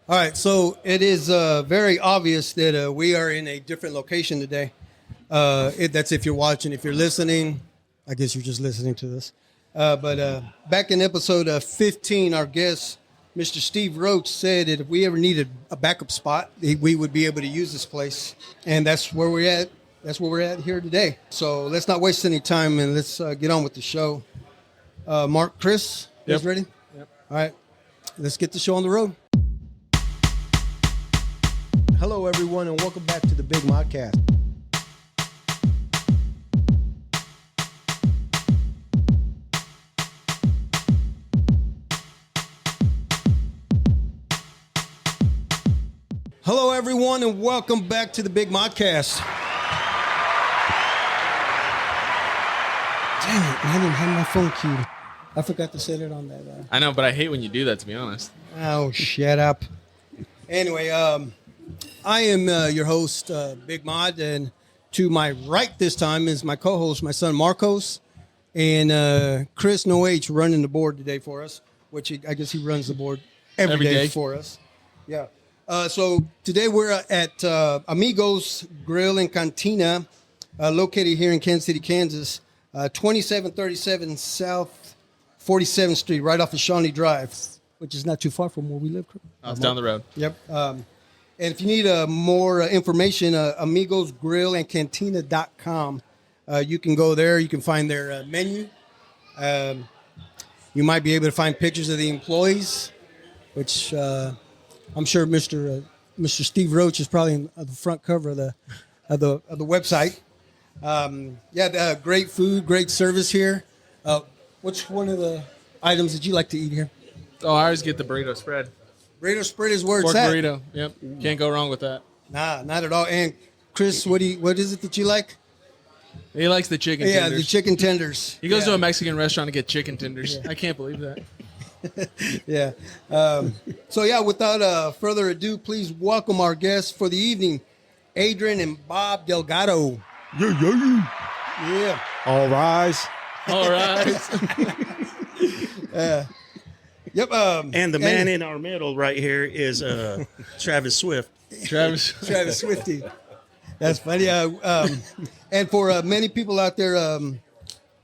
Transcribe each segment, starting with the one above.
All right, so it is very obvious that we are in a different location today. That's if you're watching. If you're listening, I guess you're just listening to this. But back in episode 15, our guest, Mr. Steve Roach, said that if we ever needed a backup spot, we would be able to use this place. And that's where we're at. That's where we're at here today. So let's not waste any time and let's get on with the show. Mark, Chris, you guys ready? Yep. All right, let's get the show on the road. Hello, everyone, and welcome back to the Big Modcast. Hello, everyone, and welcome back to the Big Modcast. Dang it, I didn't have my phone queued. I forgot to set it on that. I know, but I hate when you do that, to be honest. Oh, shut up. Anyway, I am your host, Big Mod, and to my right this time is my co-host, my son Marcos, and Chris No H running the board today for us, which I guess he runs the board every day for us. Yeah. So today we're at Amigos Grill and Cantina, located here in Kansas City, Kansas, 2737 South 47th Street, right off of Shawnee Drive, which is not too far from where we live. It's down the road. Yep. And if you need more information, amigosgrillandcantina.com. You can go there. You can find their menu. You might be able to find pictures of the employees, which I'm sure Mr. Steve Roach is probably on the front cover of the website. Great food, great service here. What's one of the items that you like to eat here? Oh, I always get the burrito spread. Burrito spread is where Pork it's at. burrito. Yep. Can't go wrong with that. Nah, not at all. And Chris, what is it that you like? He likes the chicken tenders. Yeah, the chicken tenders. He goes to a Mexican restaurant to get chicken tenders. Yeah. I can't believe that. Yeah. Without further ado, please welcome our guests for the evening, Adrian and Bob Delgado. Yeah. All rise. All right. Yep. And the man in our middle right here is Travis Swift. Travis Swifty. That's funny. And for many people out there,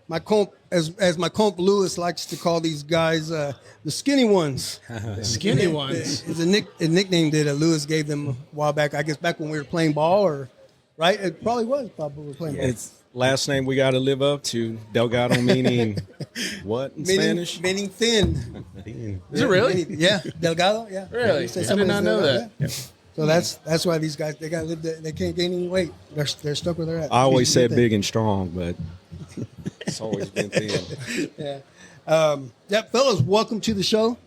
my comp, as my comp Lewis likes to call these guys, the skinny ones. Skinny ones. It's a nickname that Lewis gave them a while back. I guess back when we were playing ball, or right? It probably was. Probably we were playing ball. It's last name we got to live up to. Delgado meaning what in Spanish? Meaning thin. Is it really? Yeah, Delgado. Yeah. Really? I did not know that. Yeah. So that's why these guys they got to live. They can't gain any weight. They're stuck where they're at. I always said big and strong, but it's always been thin. Yeah. Fellas, welcome to the show.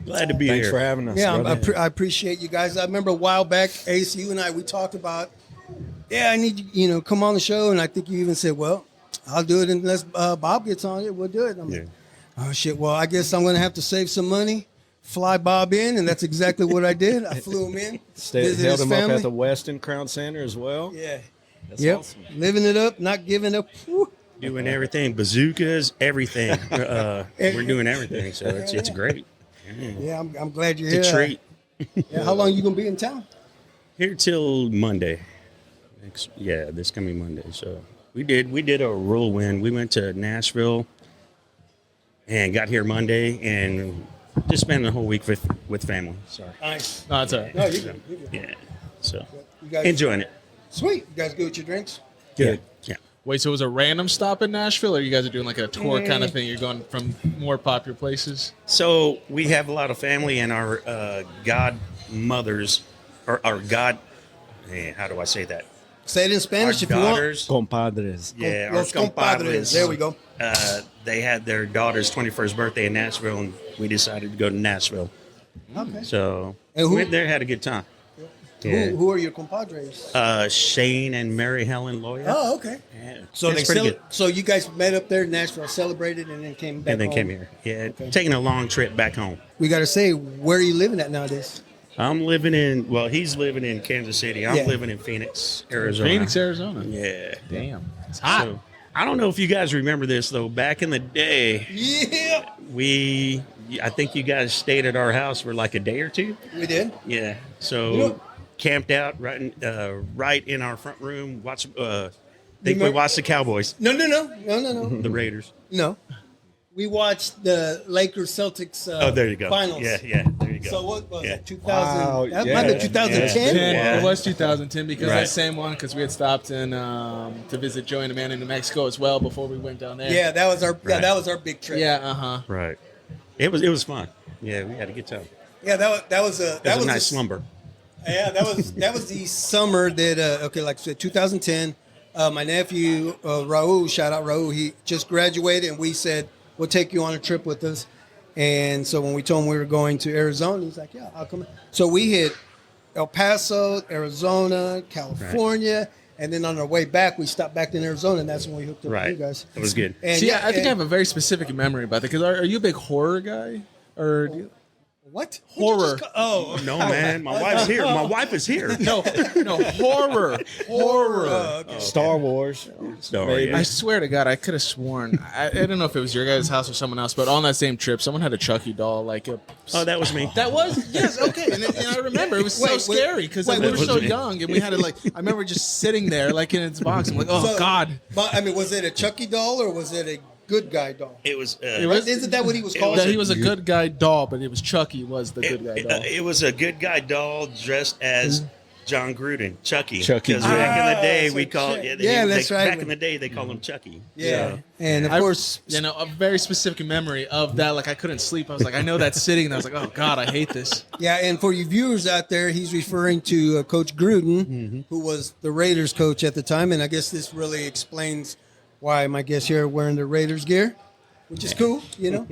Glad to be Thanks here. for having us. Yeah, I appreciate you guys. I remember a while back, Ace, you and I, we talked about, I need you, come on the show, and I think you even said, well, I'll do it unless Bob gets on it. We'll do it. I'm like, oh shit. Well, I guess I'm going to have to save some money. Fly Bob in, and that's exactly what I did. I flew him in. Held him up at the Weston Crown Center as well. Yeah. That's awesome. Living it up, not giving up. Woo. Doing everything, bazookas, everything. We're doing everything, so it's great. Yeah, I'm glad you're It's here. a treat. Yeah, how long you gonna be in town? Here till Monday. This coming Monday. So we did a whirlwind. We went to Nashville and got here Monday and just spent the whole week with family. Sorry. Nice. No, that's all right. No, you're good. You're good. Yeah. So You guys enjoying it. Sweet. You guys good with your drinks? Good. Yeah. Wait, so it was a random stop in Nashville, or you guys are doing like a tour kind of thing? You're going from more popular places? So we have a lot of family, and our godmothers, or our how do I say that? Say it in Spanish Our if you want. daughters, Compadres. yeah, Los our compadres. There we go. They had their daughter's 21st birthday in Nashville, and we decided to go to Nashville. Okay. So And who- we went there, had a good time. Yeah. Who are your compadres? Shane and Mary Helen Lawyer. Oh, okay. Yeah. So It's pretty good. So you guys met up there in Nashville, celebrated, and then came back. And then home. came here. Yeah, taking a long trip back home. We got to say, where are you living at nowadays? I'm living he's living in Kansas City. I'm living in Phoenix, Arizona. Phoenix, Arizona. Yeah. Damn. It's hot. So, I don't know if you guys remember this, though. Back in the day, Yeah. we I think you guys stayed at our house for like a day or two. We did. Yeah. So You know- camped out right in our front room. Watch. Think we Remember- watched the Cowboys, No. the Raiders. No. We watched the Lakers Celtics Oh, there you go. finals. Yeah. There you go. So what was Yeah. it? 2000? Wow, That yeah. might have been 2010. Yeah. It was 2010 because Right. that same one because we had stopped in to visit Joey and Amanda in New Mexico as well before we went down there. Yeah, that was our Right. that was our big trip. Yeah. Right. It was fun. Yeah, we had a good time. Yeah, that was It was a nice slumber. Yeah, that was the summer that like I said, 2010. My nephew Raul, shout out Raul, he just graduated, and we said we'll take you on a trip with us. And so when we told him we were going to Arizona, he's like, "Yeah, I'll come." So we hit El Paso, Arizona, California, and then on our way back, we stopped back in Arizona, and that's when we hooked up with Right. you guys. It was good. And See, I think I have a very specific memory about that because are you a big horror guy or what Horror. Oh No, man, my wife's here. My wife is here. no horror. okay. Star Wars. Story. I swear to God, I could have sworn. I don't know if it was your guys' house or someone else, but on that same trip, someone had a Chucky doll. Oh, that was me. That was yes, okay, and I remember it was so Wait, scary because wait, we were was so me. young and we had to I remember just sitting there in its box. I'm like, oh So- God. But I mean, was it a Chucky doll or was it a good guy doll? It was. Isn't that what he was called? That he was a good guy doll, but it was Chucky was the good guy doll. It was a good guy doll dressed as John Gruden, Chucky. Chucky. Because back in the day, so we called. Chuck- Yeah, yeah, that's right. Back in the day, they called him Chucky. Yeah, So, and of I- course, a very specific memory of that. Like I couldn't sleep. I was like, I know that's sitting, and I was like, oh God, I hate this. yeah, and for you viewers out there, he's referring to Coach Gruden, who was the Raiders coach at the time, and I guess this really explains why my guest here wearing the Raiders gear, which is cool.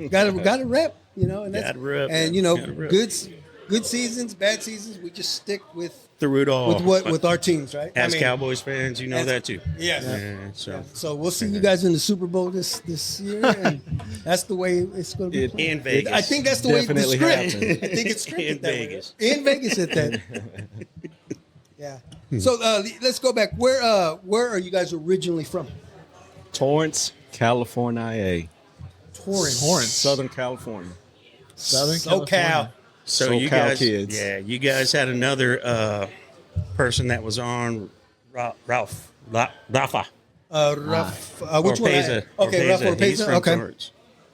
Got to rep. And that's Gotta rep, and gotta rep. good seasons, bad seasons, we just stick with through it all. with our teams, right? As Cowboys fans, you know as- that too. Yes. Yeah, so. So we'll see you guys in the Super Bowl this year, and that's the way it's going to be. It- played. In Vegas. I think that's the way the Definitely script. happened. I think it's scripted In that way. Vegas. In Vegas at that. Yeah. So let's go back. Where are you guys originally from? Torrance, California. Torrance. Southern California. Southern SoCal. So you SoCal guys, kids. yeah, you guys had another person that was on Ralph Rafa. Which one? Orpeza. Okay, Ralph Orpeza. He's Orpeza. from Okay. Torrance.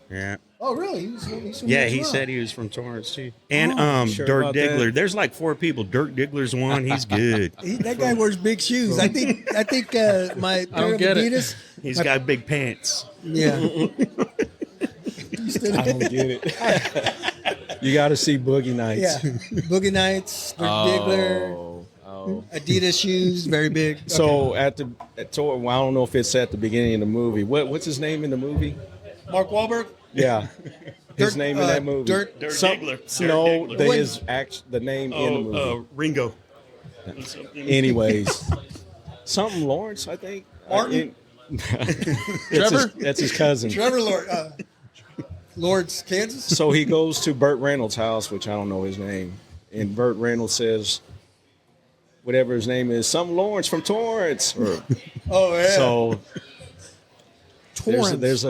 Yeah. Oh, really? He's from Yeah, here as he well. said he was from Torrance too. And sure Dirk about that. Diggler. There's like 4 people. Dirk Diggler's one. He's good. That guy wears big shoes. I think my pair of get it. Adidas. He's got big pants. Yeah. I don't get it. You got to see Boogie Nights. Yeah. Boogie Nights, Dirk Diggler, Oh. Adidas shoes, very big. So at Torrance, well, I don't know if it's at the beginning of the movie. What's his name in the movie? Mark Wahlberg. Yeah. His Dirk- name in that movie. Dirk Diggler. No, Dirk that Diggler. the name in the movie. Ringo. Anyways, something Lawrence, I think. Martin? Trevor? That's his cousin. Trevor Lawrence, Kansas. So he goes to Burt Reynolds' house, which I don't know his name, and Burt Reynolds says, whatever his name is, some Lawrence from Torrance. Oh yeah. So Torrance. there's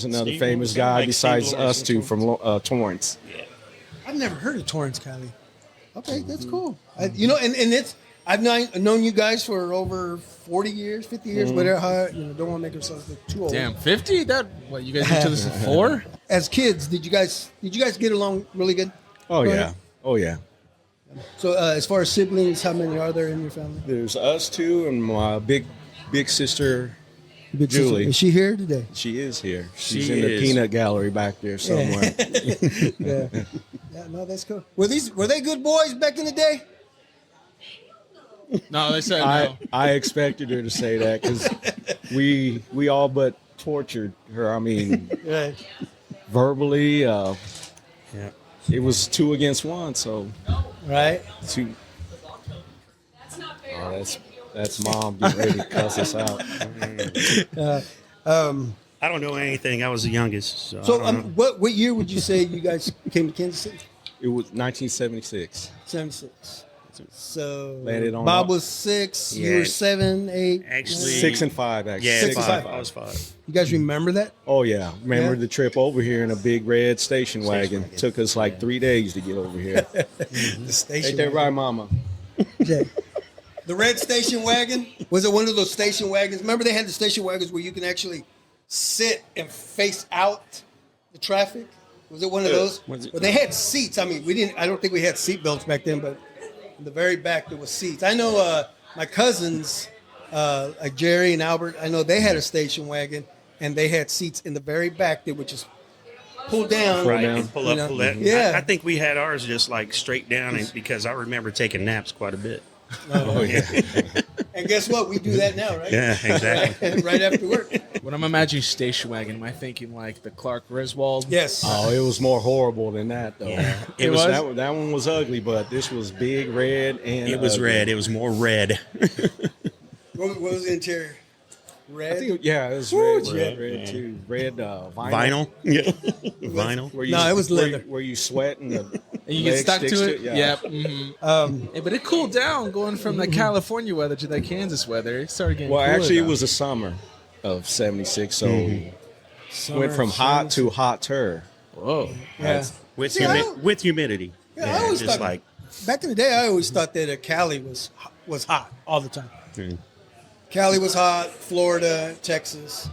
another Steve famous Lawrence? guy Like besides Steve us Lawrence two from from Torrance. I've never heard of Torrance, Cali. Okay, that's cool. And it's I've known you guys for over 40 years, 50 years, whatever. Don't want to make ourselves look too old. Damn, 50? That what you guys into this at 4? As kids, did you guys get along really good? Oh Go yeah, ahead. oh yeah. So as far as siblings, how many are there in your family? There's us two and my big sister. Big sister. Julie. Is she here today? She is here. She's She in the is. peanut gallery back there somewhere. Yeah. Yeah, no, that's cool. Were they good boys back in the day? No, they said no. I expected her to say that because we all but tortured her. I mean, Right. verbally. Yeah. It was 2 against 1, so Right. 2. Oh, that's mom getting ready to cuss us out. I don't know anything. I was the youngest. So, So I don't know. what year would you say you guys came to Kansas City? It was 1976. 76. So Landed on Bob all- was 6. You Yeah. were 7, 8. Actually, 6 and 5, actually. Yeah, 6 and 5. 5. I was 5. You guys remember that? Oh, yeah. Remember Yeah. the trip over here in a big red station wagon? wagon. Took us like 3 days to get over here. The station. Ain't that right, Mama? Yeah. The red station wagon? Was it one of those station wagons? Remember they had the station wagons where you can actually sit and face out the traffic? Was it one of those? Was it- Well, they had seats. I mean, I don't think we had seat belts back then, but in the very back there was seats. I know my cousins, like Jerry and Albert, I know they had a station wagon and they had seats in the very back that would just pull down. Right, down. and pull You up, know? pull that. Yeah. I think we had ours just like straight down, and because I remember taking naps quite a bit. Oh, yeah. And guess what? We do that now, right? Yeah, exactly. Right after work. When I'm imagining station wagon, am I thinking like the Clark Griswold? Yes. Oh, it was more horrible than that, though. Yeah. It was? That one was ugly, but this was big, red, and It was ugly. red. It was more red. What was the interior? Red? I think, yeah, it was Ooh, red, yeah. red too. Red Vinyl. Yeah. Vinyl. Where you, No, it was leather. Where you sweat and the And you get leg stuck sticks to it? Yeah. Yep. Mhm. Yeah, but it cooled down going from the California weather to the Kansas weather. It started getting Well, cooler actually, now. it was the summer of '76, so Summer went from of hot 76. to hotter. Whoa. Yeah. With See, I don't- with humidity. Yeah, I always just thought, like back in the day, I always thought that Cali was hot all the time. mm, Cali was hot, Florida, Texas,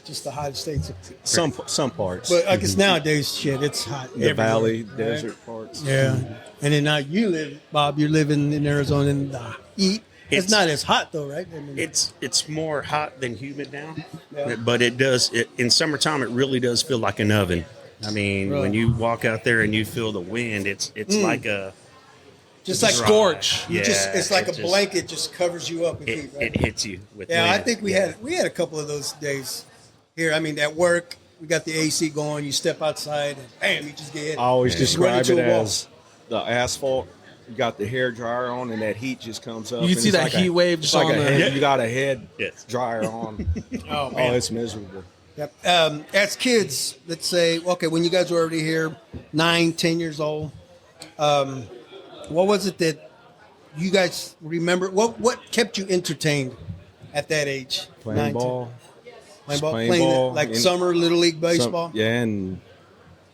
just the hottest states. Some parts, But I guess nowadays, shit, it's hot. the everywhere, valley, right? desert parts. Yeah. And then now you live, Bob, you're living in Arizona in the heat. It's It's- not as hot though, right? I mean, it's more hot than humid now, Yeah. but in summertime it really does feel like an oven. I mean, Really? when you walk out there and you feel the wind, it's like a just like dry. Scorch. it's like it a just- blanket just covers you up with heat, right? It hits you with Yeah, I wind. think we had a couple of those days here. I mean, at work, we got the AC going. You step outside, and bam, you just get hit. I always Yeah. describe Run into it a wall. as the asphalt. You got the hair dryer on, and that heat just comes up. You can and see it's that like heat wave It's just like on a the- head. You got a head Yes. dryer on. Oh Oh, man. it's miserable. Yep. As kids, let's say, okay, when you guys were already here, 9, 10 years old, what was it that you guys remember? What kept you entertained at that age? Playing 9, 10? ball. Playing ball, playing playing ball like in- summer little league baseball. Yeah, and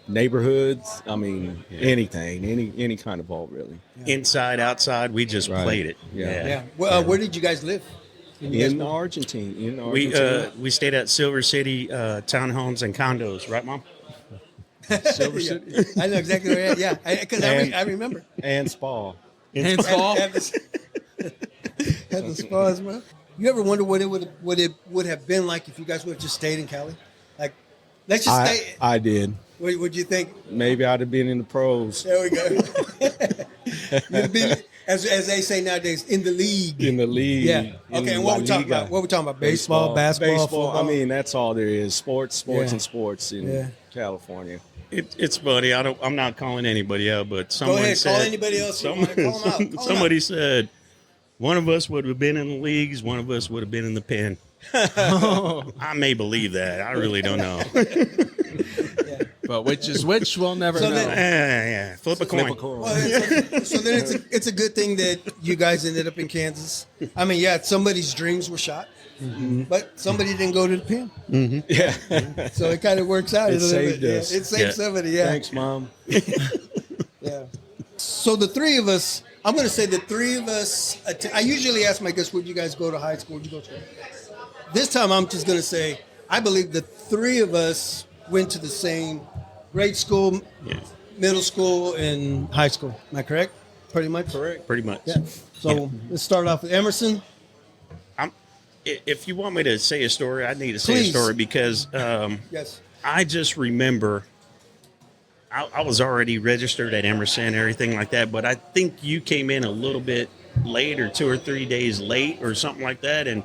neighborhoods. I mean, anything, any kind of ball, really. Inside, outside, we just Right. played it. Yeah. Yeah. Well, where did you guys live? When you guys In moved? Argentina, We stayed at Silver City townhomes and condos, right, Mom? Silver Yeah. City. I know exactly where you're at. Yeah, because I remember. and spa. Hands fall. Had the spas, man. You ever wonder what it would have been like if you guys would have just stayed in Cali? Like, let's just stay. I did. What would you think? Maybe I'd have been in the pros. There we go. You'd be, as they say nowadays, in the league. In the league. Yeah. in Okay. And La what we talking Liga. about? What we talking about? Baseball, basketball, football. I mean, that's all there is. Sports, Yeah. and sports in Yeah. California. It's funny. I'm not calling anybody out, but someone ahead, said call anybody else you wanna call 'em out. Call 'em somebody out. said one of us would have been in the leagues, one of us would have been in the pen. I may believe that. I really don't know. But which is which, we'll never So know. then- Yeah. Flip a coin. Well, so then it's a good thing that you guys ended up in Kansas. I mean, yeah, somebody's dreams were shot, but somebody didn't go to the pen, Yeah. so it kind of works out It a little saved bit. us. Yeah, it saved Yeah. somebody. Yeah. Thanks, Mom. Yeah. So the three of us, I'm going to say the three of us, I usually ask my guests, where'd you guys go to high school? Where'd you go to? This time I'm just going to say, I believe the three of us went to the same grade school, Yeah. middle school, and high school. Am I correct? Pretty much? Correct. Pretty much. Yeah. So let's start off with Emerson. If you want me to say a story, I need to say Please. a story because Yes. I just remember I was already registered at Emerson and everything like that, but I think you came in a little bit late or 2 or 3 days late or something like that. And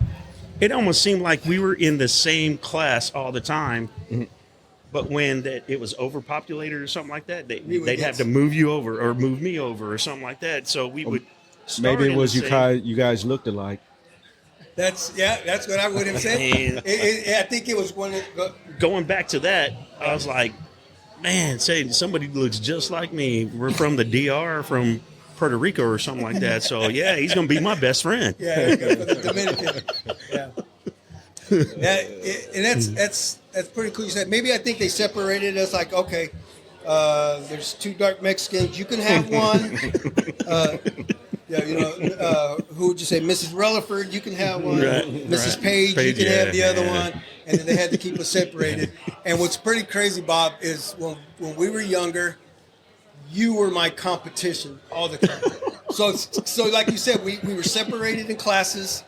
it almost seemed like we were in the same class all the time. But when it was overpopulated or something like that, We would they'd get have to move you over or move me over or something like that. So we would start Maybe it in was the same- you guys looked alike. That's what I would have said. And- I think it was one of going back to that, I was like, man, say somebody looks just like me. We're from the DR, from Puerto Rico or something like that. So yeah, he's gonna be my best friend. Yeah, for the Dominican. Yeah. That's pretty cool. You said maybe I think they separated us. Like, okay, there's two dark Mexicans. You can have one. Yeah, who would you say? Mrs. Rutherford, you can have one. Right, Mrs. right. Page, you can have the other yeah. one. And then they had to keep us separated. And what's pretty crazy, Bob, is when we were younger, you were my competition all the time. So like you said, we were separated in classes.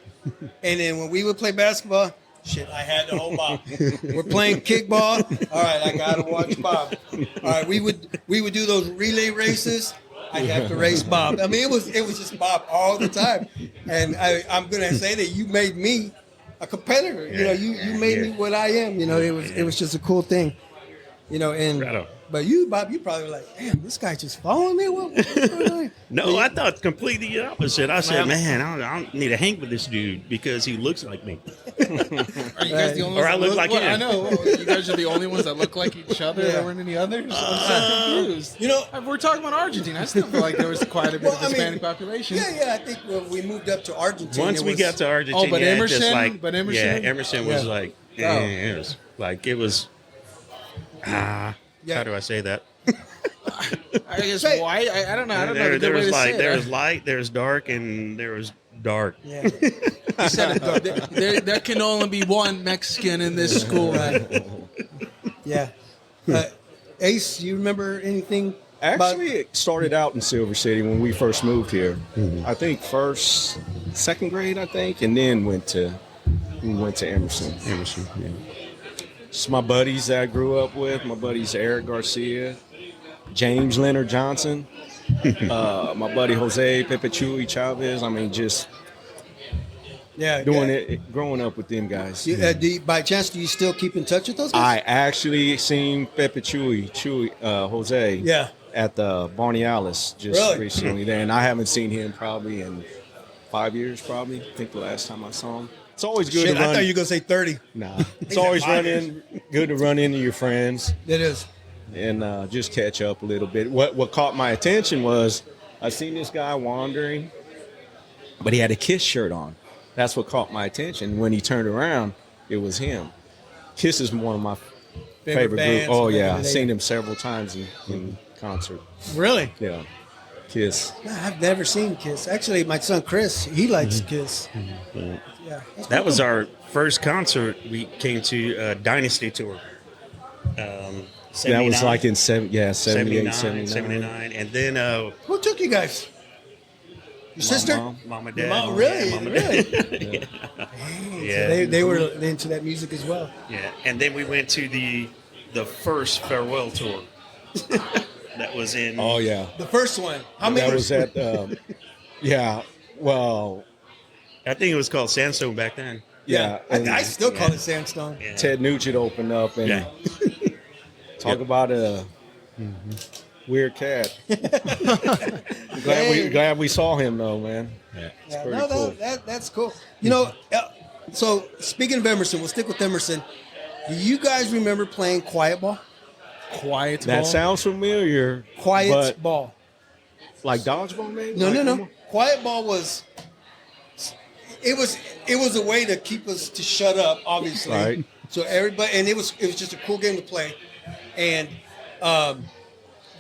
And then when we would play basketball, shit, I had to hold Bob. We're playing kickball. All right, I got to watch Bob. All right, we would do those relay races. I have to race Bob. I mean, it was just Bob all the time. And I'm going to say that you made me a competitor. You made me what I am. It was just a cool thing. And Right on. but you, Bob, you probably were like, damn, this guy just following me. What's going on? No, I thought completely the opposite. I said, man, I don't need to hang with this dude because he looks like me. Are you guys the only ones Or I that look like him. I know. You guys are the only ones that look like each other. Yeah. There weren't any others. I'm so confused. We're talking about Argentina. I still feel like there was quite a bit of Hispanic population. Yeah. I think when we moved up to Argentina, Once we got to Argentina, Oh, but Emerson? just like, But Emerson? yeah, Emerson was Yeah. like, it was how do I say that? I guess Say- white. I don't know. I don't know. There The way was to say like it. there was light, there was dark, and there was dark. Yeah. You said it. There can only be one Mexican in this school. Right. Yeah. Ace, you remember anything? Actually, it started out in Silver City when we first moved here. I think second grade, I think, and then we went to Emerson. Emerson, yeah. It's my buddies that I grew up with. My buddies Eric Garcia, James Leonard Johnson, my buddy Jose Pepe Chuy Chavez. I mean, just it, growing up with them guys. By chance, do you still keep in touch with those I guys? actually seen Pepe Jose Yeah. at the Barney Alice just Really? recently there, and I haven't seen him probably in 5 years, probably. I think the last time I saw him. It's always good Shit, to I run. thought you were going to say 30. Nah, it's always good to run into your friends It is. and just catch up a little bit. What caught my attention was I seen this guy wandering, but he had a Kiss shirt on. That's what caught my attention. When he turned around, it was him. Kiss is one of my favorite bands groups. Oh back in yeah, the I've day. seen him several times in concert. Really? Yeah, Kiss. I've never seen Kiss. Actually, my son Chris, he likes Kiss. Yeah. That was our first concert. We came to Dynasty Tour. That was like in 78, 79. 79. And then Who took you guys? Your sister? mom and dad. Mom, really? Mom and Really? dad. Yeah. So they were into that music as well. Yeah. And then we went to the first farewell tour. That was in Oh yeah, The first one. How many? that was at. Yeah, well, I think it was called Sandstone back then. yeah. and I still call it Sandstone. Yeah. Ted Nugent opened up and Yeah. talk about a weird cat. Glad we saw him though, man. Yeah. It's Yeah, pretty no, cool. that's cool. So speaking of Emerson, we'll stick with Emerson. Do you guys remember playing Quiet Ball? Quiet. That ball. sounds familiar. Quiet but Ball. like dodgeball, maybe? No, Like, no. Quiet Ball was. It was a way to keep us to shut up, obviously. Right. So everybody, and it was just a cool game to play, and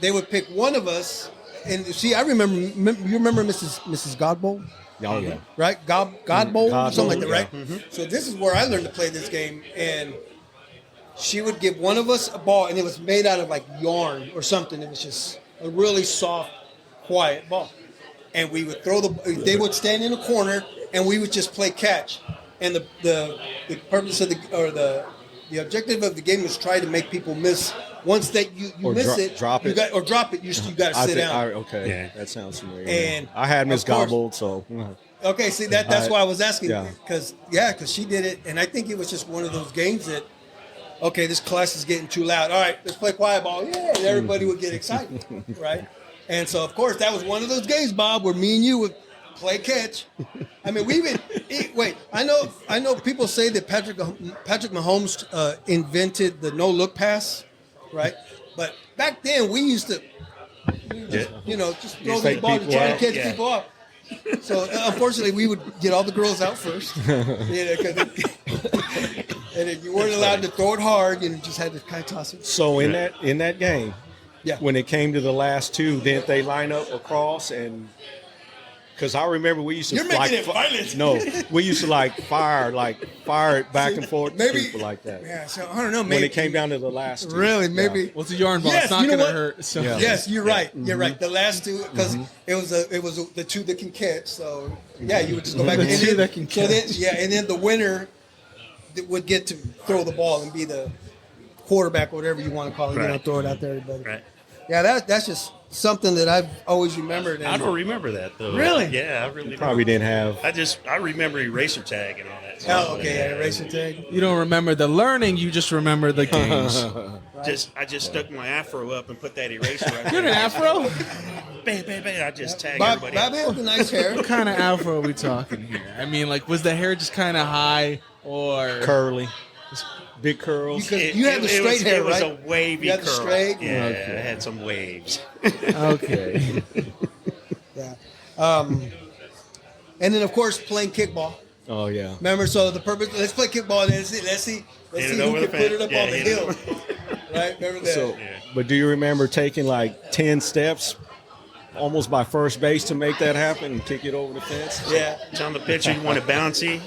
they would pick one of us. And see, I remember. You remember Mrs. Godbold? Oh yeah. Right? Godbold, Godbold, something like that, right? yeah. So this is where I learned to play this game, and she would give one of us a ball, and it was made out of like yarn or something. It was just a really soft, quiet ball, and we would throw they would stand in a corner, and we would just play catch, and the purpose of the objective of the game was try to make people miss. Once that you Or miss it, drop you it. got, or drop it, you got to sit down. Okay, Yeah. that sounds familiar. And, I had Miss of course- Gobbled, so Okay, see that's why I was asking Yeah. because she did it, and I think it was just one of those games that, okay, this class is getting too loud. All right, let's play quiet ball. Yeah, and everybody would get excited, right? And so of course that was one of those games, Bob, where me and you would play catch. I mean, we would wait. I know people say that Patrick Mahomes invented the no look pass, right? But back then we used to. Just throw Just the take ball to people try to out. catch Yeah. people up. So unfortunately, we would get all the girls out first, and if you weren't allowed to throw it hard, you just had to kind of toss it. So in that game, Yeah. when it came to the last two, didn't they line up across and? Because I remember we used to You're making it violent. No, we used to fire it back and forth to Maybe people like that. Yeah. So I don't know. Maybe When it came down to the last two, really, maybe. Well, it's a yarn ball. Yes, it's not you know gonna what? hurt. So. Yeah. Yes, you're right. You're right. The last two, because it was the two that can catch. So yeah, you would just go back. The and two then- that can so then, and then the winner would get to throw the ball and be the quarterback, or whatever you want to call it. Right. Throw it out there, everybody. Right. Yeah, that's just something that I've always remembered. I don't remember that though. Really? Yeah, I really probably don't. didn't have. I remember eraser tag and all that stuff. Oh, okay. Yeah, eraser tag. You don't remember the learning. You just remember the games. I just stuck my afro up and put that eraser right You had there. an afro? Bang, bang, bang. I just tag Bob everybody. has the nice hair. What kind of afro are we talking here? I mean, was the hair just kind of high or? Curly, big curls. You had the straight hair, It was right? a wavy You had the curl. straight? Yeah, Okay. I had some waves. Okay. Yeah. And then of course playing kickball. Oh yeah. Remember, so the purpose. Let's play kickball and let's see Hit it who over can the put it fence. up Yeah, on the hit it hill. over- Right? Remember that? So, but do you remember taking 10 steps, almost by first base, to make that happen and kick it over the fence? yeah. Tell the pitcher you want it bouncy.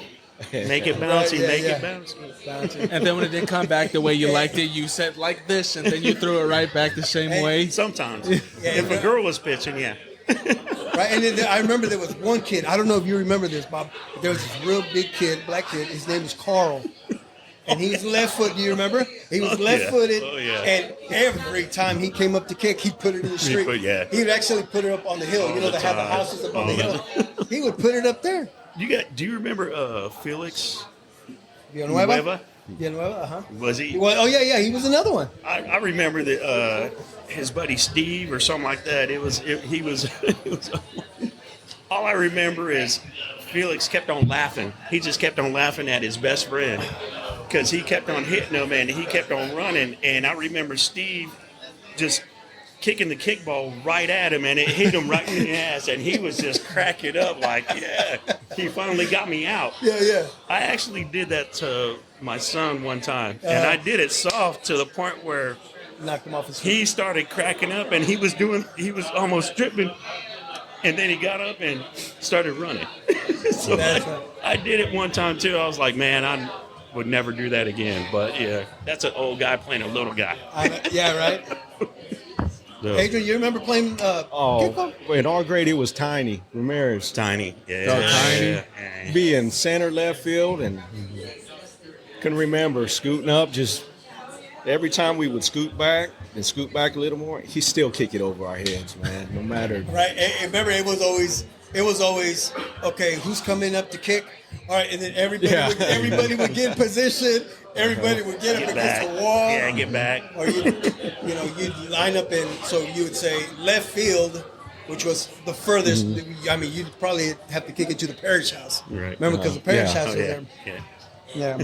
Make it bouncy. yeah, make yeah. it bouncy. Bouncing. And then when it didn't come back the way you liked it, you said like this, and then you threw it right back the same way. Sometimes. If a girl was pitching, yeah. Right, and then I remember there was one kid. I don't know if you remember this, Bob. But there was this real big kid, black kid. His name was Carl, and he was left foot. Do you remember? He was left-footed, Oh, yeah. and every time he came up to kick, he'd put it in the street. yeah. He would actually put it up on the hill. All You know, the they have the time. houses up on the All hill. He would put it up there. Do you remember Felix Villanueva. Villanueva, Was he? Well, oh yeah, he was another one. I remember that his buddy Steve or something like that. He was. All I remember is Felix kept on laughing. He just kept on laughing at his best friend because he kept on hitting him and he kept on running. And I remember Steve just kicking the kickball right at him and it hit him right in the ass. And he was just cracking up like, yeah, he finally got me out. Yeah. I actually did that to my son one time, and I did it soft to the point where Knocked him off his feet. he started cracking up, and he was almost tripping, and then he got up and started running. So That's right. I did it one time too. I was like, man, I would never do that again. But yeah, that's an old guy playing a little guy. Yeah, right. So, Adrian, you remember playing kickball? In our grade, it was Tiny Ramirez. tiny, yeah, Tiny. yeah. Be in center left field and can remember scooting up. Just every time we would scoot back a little more, he still kick it over our heads, man. No matter. Right. And remember, it was always okay. Who's coming up to kick? All right, and then everybody would get in position. Everybody would get up Get against back. the wall. Yeah, get back. Or you'd line up in. So you would say left field, which was the furthest. I mean, you'd probably have to kick it to the parish house. Right. Remember, because the parish Yeah. house Oh, was yeah, there. yeah. Yeah.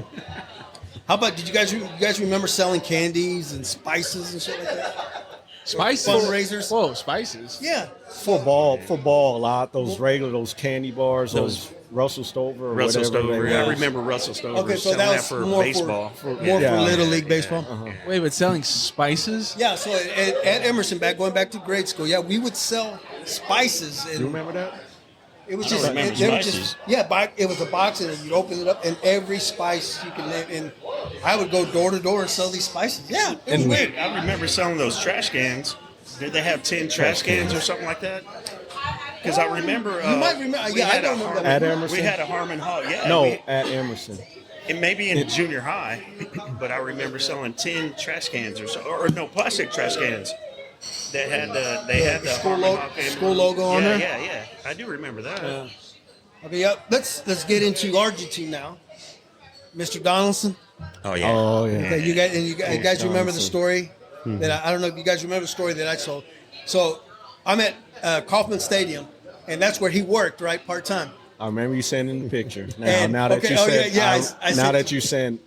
How about? Did you guys remember selling candies and spices and shit like that? Spices. Fundraisers. Whoa, spices. Yeah. Football a lot. Those candy bars, those Russell Stover or Russell whatever. Stover. they I were. remember Russell Stover Okay, so selling that that was for more baseball. for Yeah. Little League baseball. Wait, but selling spices? Yeah, so at Emerson, going back to grade school, yeah, we would sell spices, and You remember that? it was I don't just, remember they were spices. it was a box, and you'd open it up, and every spice you can name. And I would go door to door and sell these spices. Yeah, it was weird. I remember selling those trash cans. Did they have 10 trash cans or something like that? Because I remember. You might remember. we Yeah, I had a don't remember. At That. Emerson? We had a Harmon Hall. Yeah. No, at Emerson. It may be in junior high, but I remember selling 10 trash cans or so, or no, plastic trash cans that had the School Harmon logo- Hall can- school logo on yeah, there? Yeah. I do remember that. Okay, yeah, let's get into Argentine now. Mr. Donaldson. Oh yeah. Oh yeah. Okay, you guys remember the Donaldson. story that I don't know if you guys remember the story that I told. So I'm at Kaufman Stadium, and that's where he worked, right, part time. I remember you sending the picture. Now, And- now that okay, you oh, said, yeah, I now sent- that you said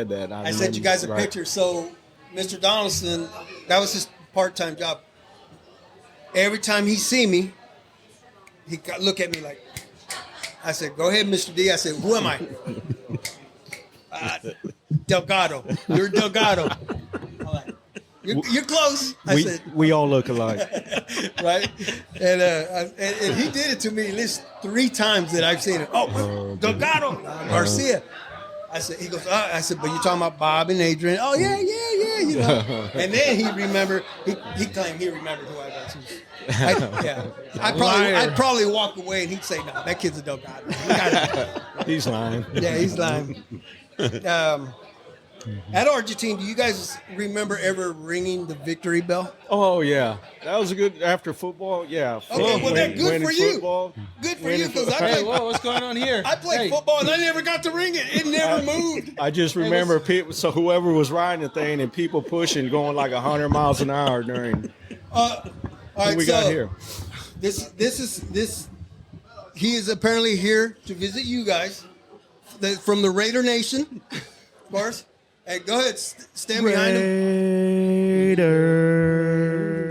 that, I sent you guys a picture. So Mr. Donaldson, that was his part time job. every time he see me, look at me like, I said, go ahead, Mr. D. I said, who am I? Delgado. You're Delgado. I'm like, you're close. I said, we all look alike. right? And he did it to me at least 3 times that I've seen it. Oh, Delgado, Garcia. I said, he goes, I said, but you're talking about Bob and Adrian. Oh, yeah, you know. And then he remembered, he claimed he remembered who I was. I'd probably walk away and he'd say, no, that kid's a Delgado. He's lying. Yeah, he's lying. At Argentine, do you guys remember ever ringing the victory bell? Oh yeah, that was a good after football. Yeah. Okay, well, that's good for you. Football, good for you because Hey, whoa, what's going on here? I played football and I never got to ring it. It never moved. I just remember people. So whoever was riding the thing and people pushing, going like 100 miles an hour during. All right, we got here. This. He is apparently here to visit you guys from the Raider Nation, of course. Hey, go ahead, stand behind him. Raider.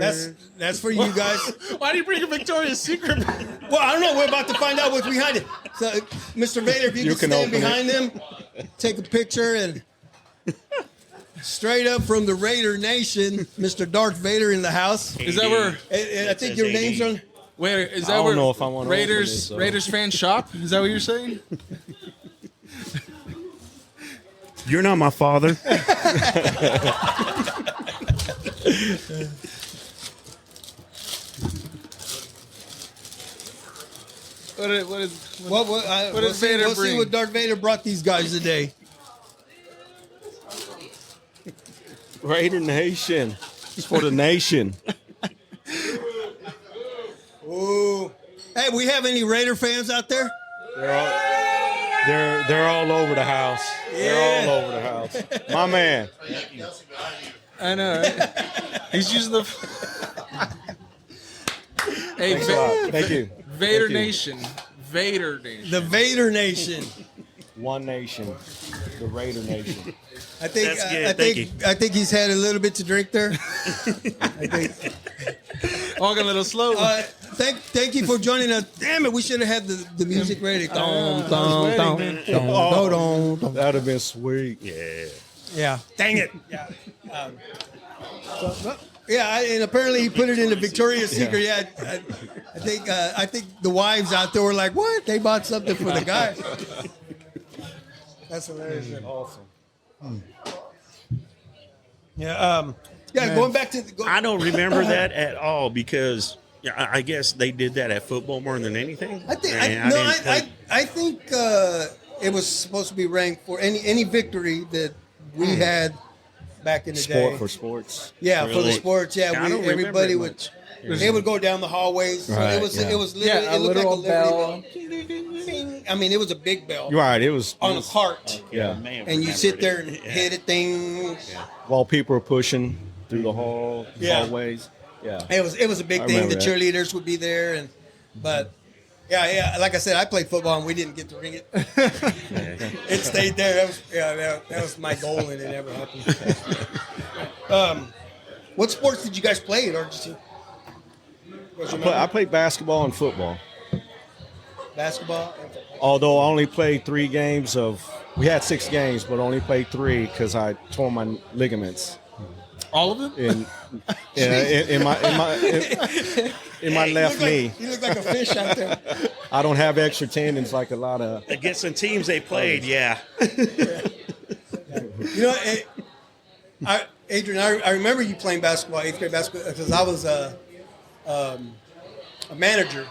That's for you guys. Why do you bring a Victoria's Secret? Well, I don't know. We're about to find out what's behind it. So, Mr. Vader, if you can stand behind them, take a picture, and straight up from the Raider Nation, Mr. Darth Vader in the house. Is that where? And I think your name's on. Wait, is that I don't where know if I want to Raiders fan shop? Is that what you're saying? You're not my father. What does Vader We'll see bring? what Darth Vader brought these guys today. Raider Nation. It's for the nation. Ooh. Hey, we have any Raider fans out there? They're all over the house. Yeah. They're all over the house. My man. I know, right? He's using the. Hey, Thanks a lot. Thank you. Vader Thank you. Nation. Vader Nation. The Vader Nation. One nation. The Raider Nation. I think That's good. I think he's had a little bit to drink there. I think. Walking a little slow. Thank you for joining us. Damn it, we should have had the music ready. That was That'd have been sweet. Yeah. Dang it. Yeah. And apparently he put it in the Victoria's Secret. Yeah. I think the wives out there were like, "What? They bought something for the guy." That's hilarious. Awesome. Yeah. Going back to I don't remember that at all because I guess they did that at football more than anything. I think And I think it was supposed to be ranked for any victory that we had back in the day. Sport for sports. Yeah, for the Really? sports. Yeah, I don't remember everybody it would. much. They would go down the hallways. So Right, it was yeah. literally Yeah, a it looked like a literal Liberty bell. bell. I mean, it was a big bell Right. It was on a cart, Yeah. and you sit there and hit a thing. While people were pushing through the hallways. Yeah. It was a big I thing. The remember that. cheerleaders would be there, but yeah. Like I said, I played football and we didn't get to ring it. It stayed there. That was my goal, and it never happened. What sports did you guys play at Argentina? I played basketball and football. Basketball. Although I only played 3 games we had 6 games, but only played 3 because I tore my ligaments All of them? in my left knee. You look like a fish out there. I don't have extra tendons like a lot of. Against some teams they played, yeah. You know, Adrian, I remember you playing basketball, 8th grade basketball, because I was a manager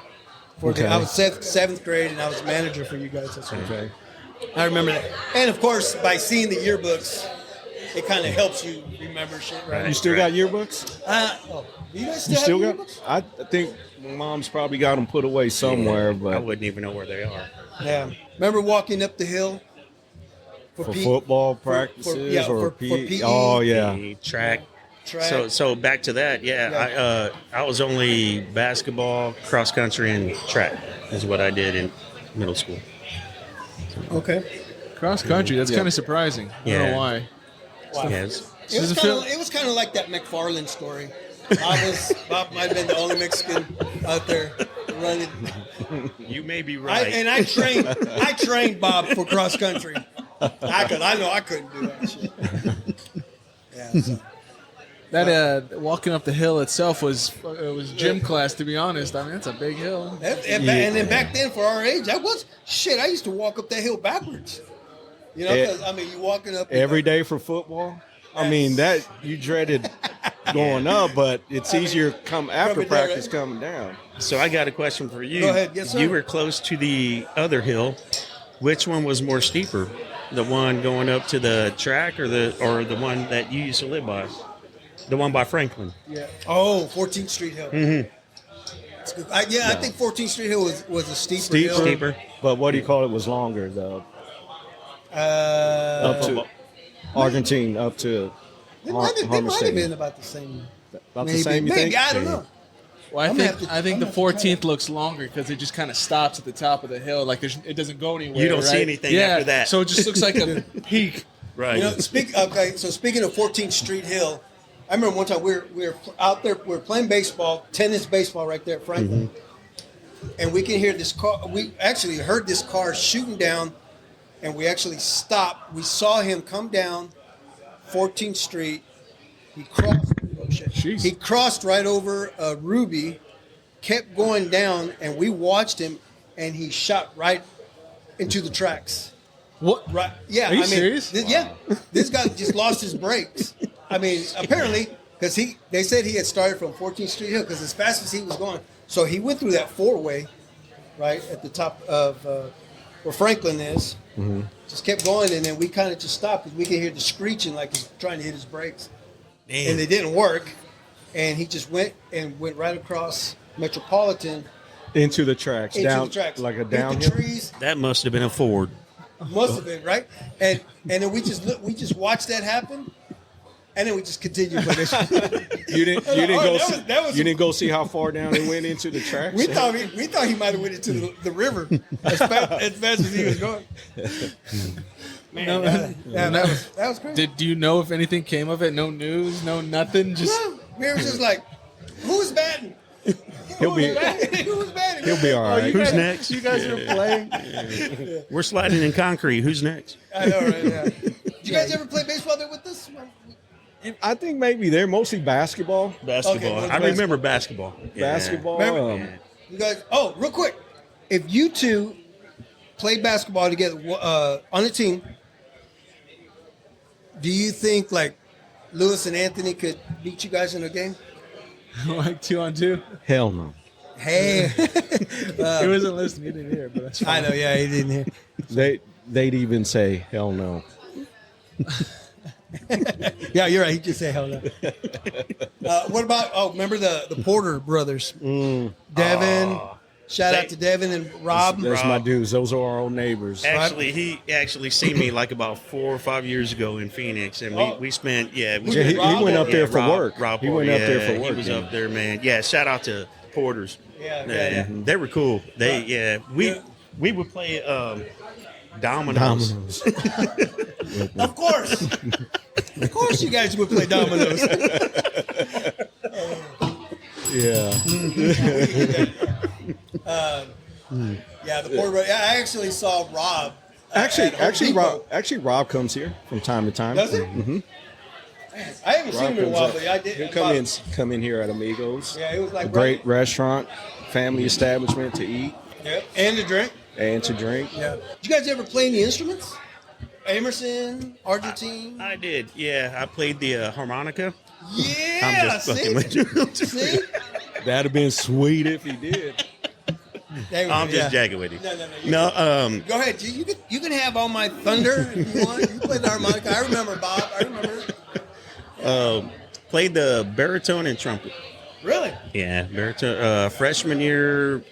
for Okay. I was 7th grade, and I was a manager for you guys. That's right. Okay. I remember that. And of course, by seeing the yearbooks, it kind of helps you remember shit, right? You still got yearbooks? Do you guys You still have got? yearbooks? I think mom's probably got them put away somewhere, I but wouldn't even know where they are. Yeah. Remember walking up the hill for P- football for- practices yeah, or for PE. PE. Oh yeah. The track. track? So back to that. Yeah, I was only basketball, cross country, and track is what I did in middle school. Okay. Cross country. That's Yeah. kind of surprising. I don't know Yeah. why. Yes. It was Does it kind feel- of like that McFarland story. Bob might have been the only Mexican out there running. You may be right. I trained Bob for cross country. I know I couldn't do that shit. Yeah. So. That walking up the hill itself was gym class. To be honest, I mean that's a big hill. And then back then, for our age, that was shit. I used to walk up that hill backwards. You know, because I mean, you walking up every day for football. I mean, that you dreaded going up, but it's easier come after practice coming down. So I got a question for you. Go ahead. Yes, sir. You were close to the other hill. Which one was more steeper? The one going up to the track, or the one that you used to live by? The one by Franklin. Yeah. Oh, 14th Street Hill. Mm-hmm. That's good. I think 14th Street Hill was a steeper hill. Steeper. But what do you call it? Was longer though. Up to Argentine, up to. They might have been about the same. About the same. You think? I don't know. Well, I think the 14th looks longer because it just kind of stops at the top of the hill. Like it doesn't go anywhere. You don't see anything after that. So it just looks like a peak. Right. You know, so speaking of 14th Street Hill, I remember one time we were out there, we were playing baseball, tennis baseball right there at Franklin, and we can hear this car. We actually heard this car shooting down, and we actually stopped. We saw him come down 14th Street. He crossed. Oh shit! Jeez. He crossed right over Ruby, kept going down, and we watched him, and he shot right into the tracks. What? Right? Yeah. Are you serious? This guy just lost his brakes. I mean, apparently, because they said he had started from 14th Street Hill because as fast as he was going, so he went through that four-way, right at the top of where Franklin is. Mm-hmm. Just kept going, and then we kind of just stopped because we could hear the screeching like he's trying to hit his brakes. Damn. And it didn't work, and he just went right across Metropolitan Into the tracks, down the tracks, like a hit the downhill. trees. That must have been a Ford. Must have been right, and then we just watched that happen, and then we just continued with it. You didn't that was you didn't go see how far down it went into the tracks. We thought he might have went into the river as fast as he was going. Man, that was crazy. Do you know if anything came of it? No news, no nothing. Just We were just like, who's batting? He'll be Who's batting? he'll be all right. Who's next? you guys are playing. We're sliding in concrete. Who's next? I know, right? Yeah. Did you guys ever play baseball there with us? I think maybe they're mostly basketball. Basketball. Okay, I remember basketball. Yeah. Basketball. Remember? You guys. Oh, real quick, if you two played basketball together on a team, do you think like Lewis and Anthony could beat you guys in a game? Like 2-on-2. Hell no. Hey, He wasn't listening. He didn't hear, but that's fine. I know. Yeah, he didn't hear. They'd even say hell no. Yeah, you're right. He just said hell no. What about? Oh, remember the Porter brothers? Devin. Shout out to Devin and Rob. That's my dudes. Those are our old neighbors. Actually, he actually seen me like about 4 or 5 years ago in Phoenix, and we spent He went up there for work. Rob He went up there for work. He was up there, man. Yeah, shout out to Porters. Yeah. They were cool. We would play dominoes. Of course, you guys would play dominoes. Yeah. Yeah, the Porter brothers. I actually saw Rob. At Home Actually, Rob comes here from time to time. Does he? Mm-hmm. I haven't seen him in a while, but I did. He'll come in here at Amigos. Yeah, it was like A great restaurant, family establishment to eat Yeah, and to drink. and to drink. Yeah. Did you guys ever play any instruments? Emerson, Argentine. I did. Yeah, I played the harmonica. Yeah. I'm just fucking with you. See? That'd have been sweet if he did. I'm just jagging with you. No. Go ahead. You can have all my thunder if you want. You play the harmonica. I remember, Bob. I remember. Played the baritone and trumpet. Really? Yeah, baritone. Freshman year,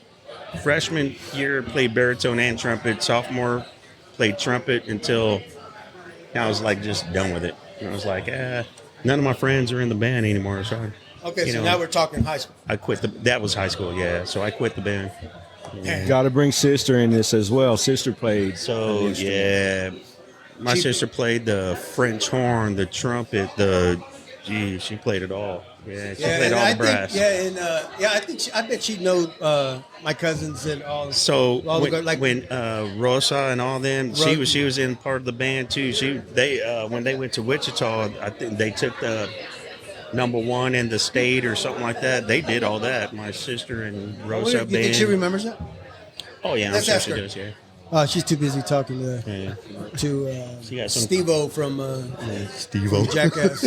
played baritone and trumpet. Sophomore, played trumpet until I was like just done with it. And I was like, none of my friends are in the band anymore. So Okay, so now we're talking high school. I quit that was high school, yeah. So I quit the band. Yeah. Got to bring sister in this as well. Sister played. So yeah, my sister played the French horn, the trumpet, she played it all. Yeah, she Yeah, played and all I the brass. think, I bet she'd know my cousins and all. So all the when, like when Rosa and all them, she Ro- was in part of the band too. They when they went to Wichita, I think they took the number one in the state or something like that. They did all that. My sister and you Rosa think band. she remembers that? Oh yeah, I'm Let's sure ask she her. does. Yeah. She's too busy talking Yeah. to She got some- Steve-O from Steve-O. Jackass,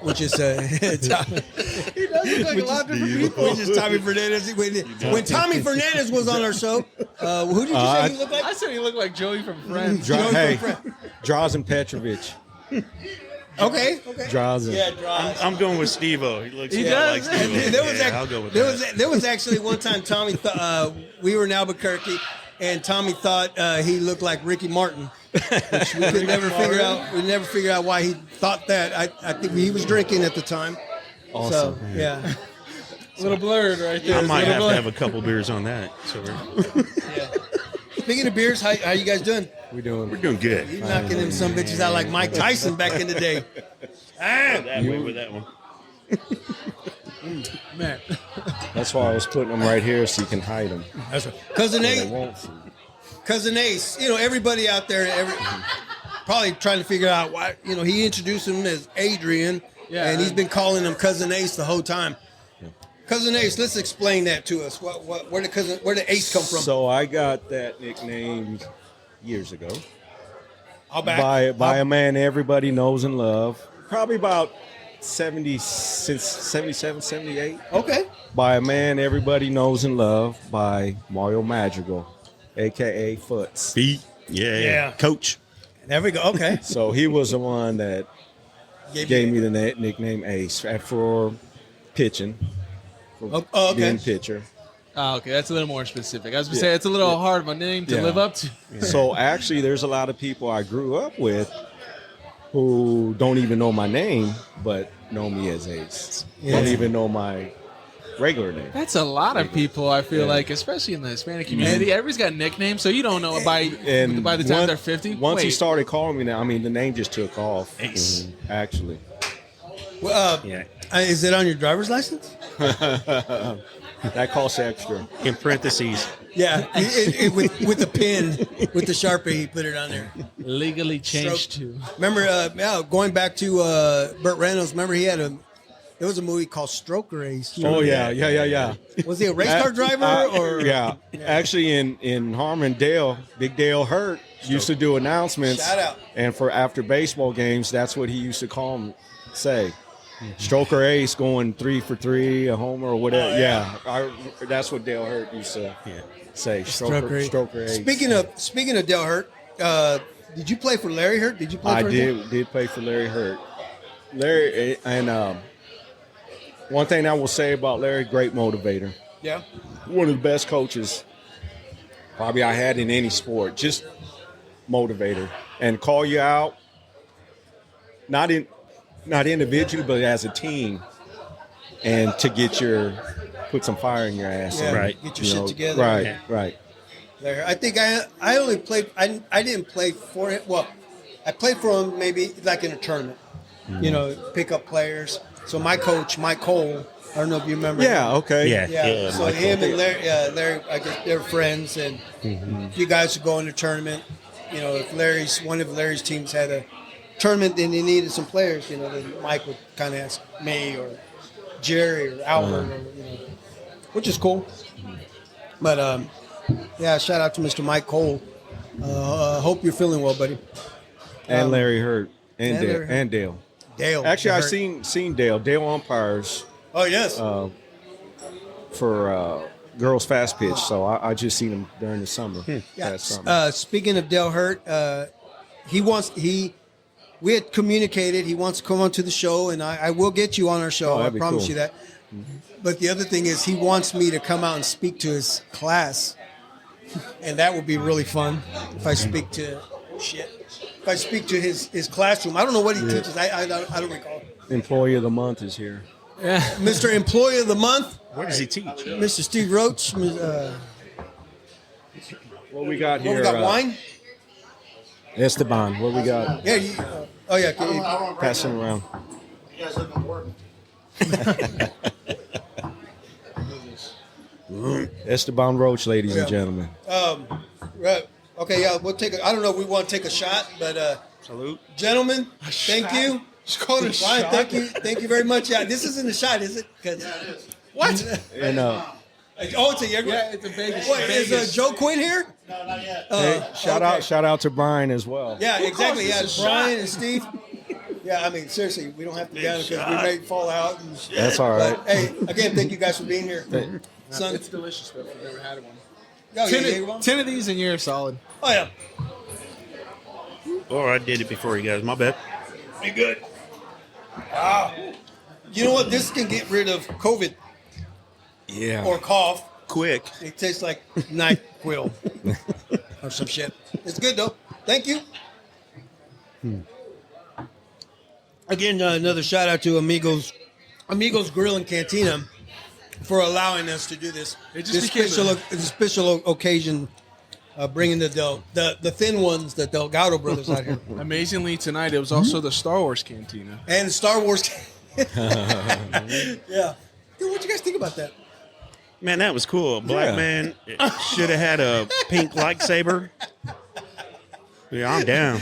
which is Tommy. He does look like a lot of different people. Which is Tommy Fernandez. When Tommy Fernandez was on our show, who did you say he looked like? I said he looked like Joey from Friends. Joey from Drazen Petrovic. Okay. Drazen. Yeah, Draws. I'm going with Steve-O. He looks He a lot does. like Steve-O. There was I'll go with that. there was actually one time Tommy thought we were in Albuquerque, and Tommy thought he looked like Ricky Martin, which we could never figure out. We never figured out why he thought that. I think he was drinking at the time. Awesome. So yeah. A little blurred right there. I It's a might little have to blurred. have a couple beers on that. So Yeah. Speaking of beers, how you guys doing? We're doing. we're doing good. You knocking them some bitches out like Mike Tyson back in the day. That way with that one. Man. That's why I was putting them right here so you can hide them. That's right. Cousin They Ace, won't see. Cousin Ace. You know, everybody out there, probably trying to figure out why. You know, he introduced him as Adrian, Yeah. and he's been calling him Cousin Ace the whole time. Cousin Ace, let's explain that to us. Where did Ace come from? So I got that nickname years ago I'll back. by a man everybody knows and love. Probably about 70, since 77, 78. Okay. By a man everybody knows and love, by Mario Madrigal, a.k.a. Foots. Feet. Yeah. Yeah. Coach. There we go. Okay. So he was the one that gave me the nickname Ace for pitching, for Oh, okay. being pitcher. Oh, okay, that's a little more specific. I was gonna say it's a little hard of a name to Yeah. live up to. So actually, there's a lot of people I grew up with who don't even know my name, but know me as Ace. Yeah. Don't even know my regular name. That's a lot of people. I feel like, especially in the Hispanic community, everybody's got nicknames, so you don't know by And the time once- they're 50. Once he Wait. started calling me that, I mean, the name just took off. Ace. Actually. Well, Yeah. is it on your driver's license? That costs extra. In parentheses. Yeah, with the pen, with the Sharpie, he put it on there. legally changed to. Remember, going back to Burt Reynolds. Remember, there was a movie called Stroker Ace. Oh, yeah. Was he a race car driver or? Yeah. Actually, in Harmondale, Big Dale Hurt used to do announcements. Shout out. And for after baseball games, that's what he used to call them, say. Stroker Ace going 3 for 3, a homer or whatever. Oh, yeah. That's what Dale Hurt used to say. Stroker Stroker Ace. Speaking of Dale Hurt, did you play for Larry Hurt? Did you play I for him? did play for Larry Hurt. Larry, and one thing I will say about Larry, great motivator. Yeah. One of the best coaches probably I had in any sport. Just motivator and call you out, not individually, but as a team, and to put some fire in your ass. Yeah, and, Right. Get your shit together. Right, Yeah. right. Larry. I think I only played. I didn't play for him. Well, I played for him maybe like in a tournament. You know, pick up players. So my coach, Mike Cole. I don't know if you remember. Yeah, him. okay. Yeah. Yeah, so Michael. him and Larry, I guess they're friends, and a few guys would go in the tournament. You know, if one of Larry's teams had a tournament and they needed some players, you know, then Mike would kind of ask me or Jerry or Albert, or, you know, which is cool. But yeah, shout out to Mr. Mike Cole. Hope you're feeling well, buddy. And Larry Hurt and and Dale. Larry Hurt. And Dale. Dale. Actually, I Hurt. seen Dale. Dale umpires Oh yes. for girls fast pitch. So I just seen him during the summer. Yeah. Past summer. Speaking of Dale Hurt, we had communicated he wants to come onto the show, and I will get you on our show. Oh, I that'd be promise cool. you that. But the other thing is he wants me to come out and speak to his class, and that would be really fun if I speak to his classroom. I don't know what he teaches. I don't recall. Employee of the month is here. Mr. Employee of the Month, What does he teach? Mr. Steve Roach. What we got What here? we got? Wine? Esteban. What we got? Yeah. Can you Pass him around. You guys looking to work? Esteban Roach, ladies and Yeah. gentlemen. Right. Okay, yeah, we'll take. I don't know if we want to take a shot, but Salute. gentlemen, thank you. Just call it a Ryan, shot. thank you very much. Yeah, this isn't a shot, is it? What? And Oh, it's a Yeah, it's a Vegas. What is Vegas. Joe Quinn here? No, not yet. hey, shout out to Brian as well. Yeah, exactly. Yeah, this a Brian shot? and Steve. Yeah, I mean, seriously, we don't have to be down because we may fall out. And, That's all right. but, hey, again, thank you guys for being here. Son, It's delicious though. If I've never had one. oh, yeah, you want? 10 of these and you're solid. Oh yeah. Oh, I did it before you guys. My bad. Be good. You know what? This can get rid of COVID Yeah. or cough. Quick. It tastes like NyQuil or some shit. It's good though. Thank you. Again, another shout out to Amigos Grill and Cantina for allowing us to do this. It just This became special occasion, bringing the thin ones, the Delgado brothers out here, Amazingly, tonight it was also the Star Wars Cantina. and Star Wars. Yeah, dude, what you guys think about that? Man, that was cool. A black Yeah. man should have had a pink lightsaber. Yeah, I'm down.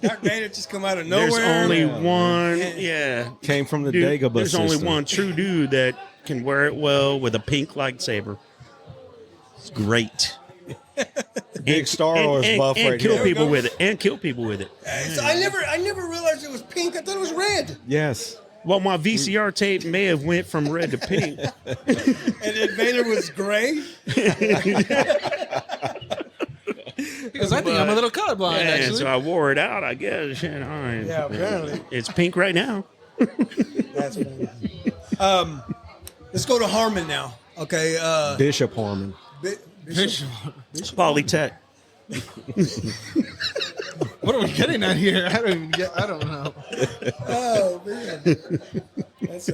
Darth Vader just come out of nowhere. There's only one. Yeah. Came from the Dude, Dagobah there's only system. one true dude that can wear it well with a pink lightsaber. It's great. Big Star Wars buff and right kill here. people with it. And kill people with it. So I never realized it was pink. I thought it was red. Yes. Well, my VCR tape may have went from red to pink. And then Vader was gray. Because I think I'm a little colorblind, And actually. so I wore it out, I guess. And I, Yeah, apparently. It's pink right now. That's funny. Let's go to Harmon now. Okay. Bishop Harmon. Bishop. Polytech. What are we getting at here? I don't know. Oh man.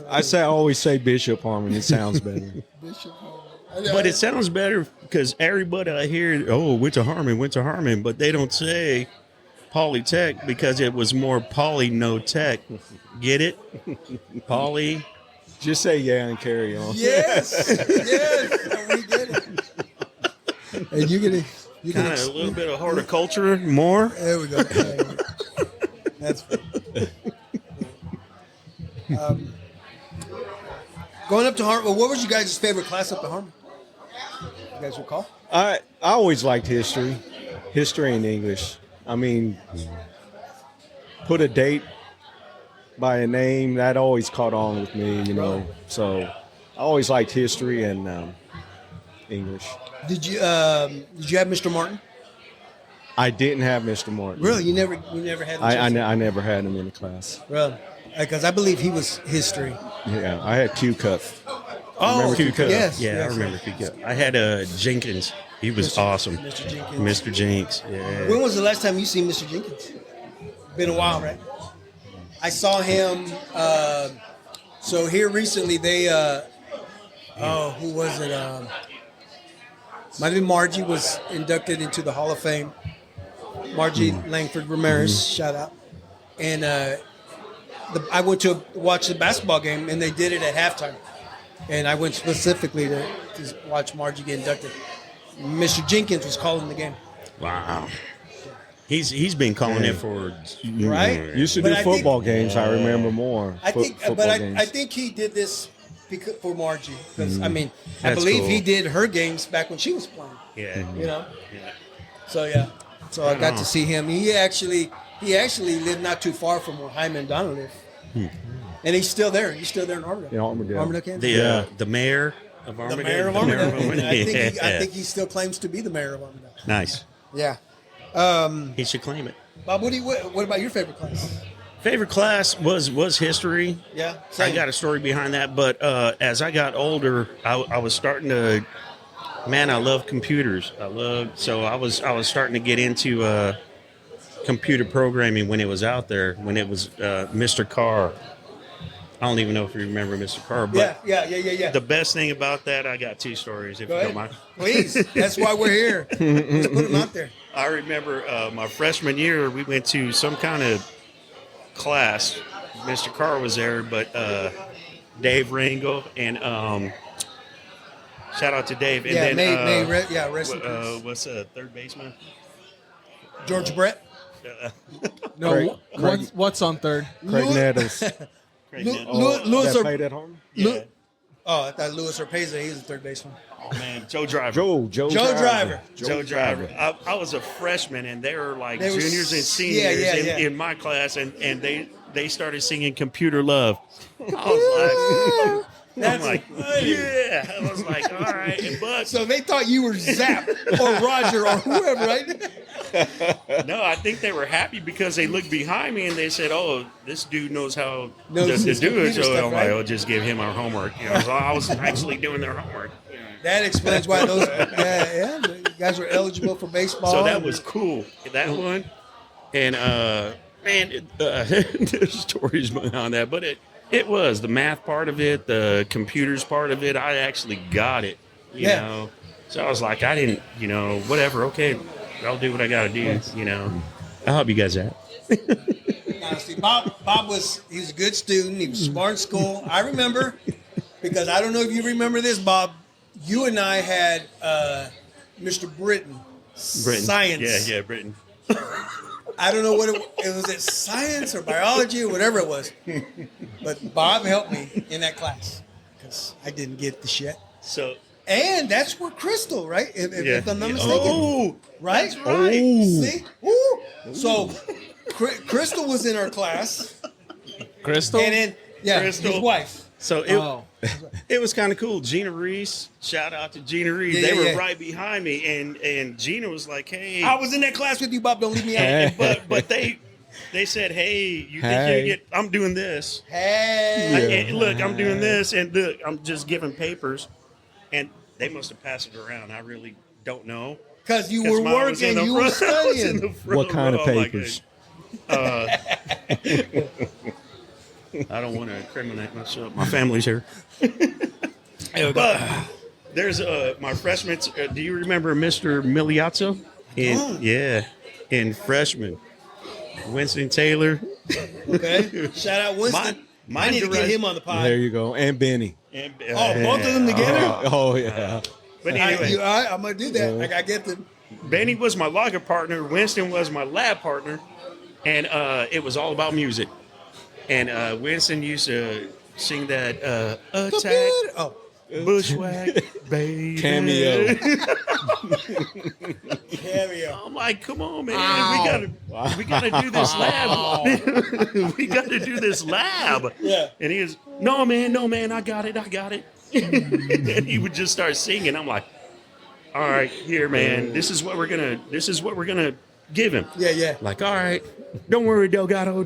I always say Bishop Harmon. It sounds better. But it sounds better because everybody I hear, oh, went to Harmon, but they don't say Polytech because it was more poly, no tech. Get it? Poly. Just say yeah and carry on. Yes. Yes. We get it. And you get Kind of a little bit of horticulture more. There we go. That's funny. Going up to Harmon. Well, what was you guys' favorite class up to Harmon? You guys recall? I always liked history and English. I mean, put a date by a name, that always caught on with me, you know. So I always liked history and English. Did you have Mr. Martin? I didn't have Mr. Martin. Really? You never had the chance? I never had him in the class. Really? Because I believe he was history. Yeah, I had Q Cup. Oh, Remember Q Cup? yes. Yeah, yes. I remember. I had Jenkins. He was awesome. Mr. Jenkins. Mr. Jenks. Yeah. When was the last time you seen Mr. Jenkins? Been a while, right? I saw him. So here recently, they. Who was it? Might have been Margie was inducted into the Hall of Fame. Margie Langford Ramirez, shout out. And I went to watch the basketball game, and they did it at halftime. And I went specifically to watch Margie get inducted. Mr. Jenkins was calling the game. Wow. He's been calling it for Right? Used to But do I think- football games. I remember more. I think, football but games. I think he did this for Margie because I mean I That's believe cool. he did her games back when she was playing. Yeah. You know, Yeah. so yeah, so I got to see him. He actually lived not too far from where Jaime and Donna live, and he's still there. He's still there in Armadale. In Armadale. Armadale, Kansas. The mayor of The Armadale. mayor of Armadale. I Yeah. think he still claims to be the mayor of Armadale. Nice. Yeah. He should claim it. Bob, what about your favorite class? Favorite class was history. Yeah, I same. got a story behind that, but as I got older, I was starting to. Man, I love computers. I was starting to get into computer programming when it was out there. When it was Mr. Carr. I don't even know if you remember Mr. Carr, but Yeah. the best thing about that, I got two stories. If Go you ahead. don't mind. Please. That's why we're here. Let's put them out there. I remember my freshman year, we went to some kind of class. Mr. Carr was there, but Dave Ringo, and shout out to Dave. And Yeah, then rest in peace. what's third baseman? George Brett. No, what's on third? Craig Nettles. Louis That played at home. Yeah. Oh, I thought Louis Orpeza. He's the third baseman. Oh man, Joe Driver. Joe Driver. Joe Driver. I was a freshman, and they were like They were juniors and seniors in my class, and they started singing "Computer Love." I was like, yeah. I was like, all right, but So they thought you were Zap or Roger or whoever, right? no, I think they were happy because they looked behind me and they said, "Oh, this dude knows how to his do it." computer So stuff, I'm right? like, "I'll just give him our homework." You know, so I was actually doing their homework. You know. That explains why those the guys were eligible for baseball. So that was cool. That one, and man, there's stories behind that, but it was the math part of it, the computers part of it. I actually got it. You know, so I was like, I didn't, whatever. Okay, I'll do what I got to do. I'll help you guys out. Honestly, Bob he was a good student. He was smart in school. I remember, because I don't know if you remember this, Bob. You and I had Mr. Britton, science. Yeah, Britain. I don't know what it was. It science or biology or whatever it was. But Bob helped me in that class because I didn't get the shit. So. And that's where Crystal, right? If I'm not mistaken. Oh, right? That's right. See? Ooh. So Crystal was in our class. Crystal? And then, Crystal. his wife. So it was kind of cool. Gina Reese, shout out to Gina Reese. They were right behind me, and Gina was like, "Hey, I was in that class with you, Bob. Don't leave me out." but they said, "Hey, you think you get? I'm doing this. Hey, And look, I'm doing this, and look, I'm just giving papers." And they must have passed it around. I really don't know. Because you were working, you were studying. What kind of papers? I don't want to incriminate myself. My family's here. But there's my freshman. Do you remember Mr. Miliazzo? In freshman. Winston Taylor. Okay. Shout out Winston. I need to get him on the pod. There you go. And Benny. Both of them together? Yeah. But anyway, I'm going to do that. I got to get them. Benny was my logger partner. Winston was my lab partner. And it was all about music. And Winston used to sing that attack, bushwhack, baby. Cameo. I'm like, come on, man. We gotta do this lab. We gotta do this lab. Yeah. And he was, no, man, I got it. And he would just start singing. I'm like, all right, here, man. This is what we're gonna give him. Yeah. Like, all right, don't worry, Delgado.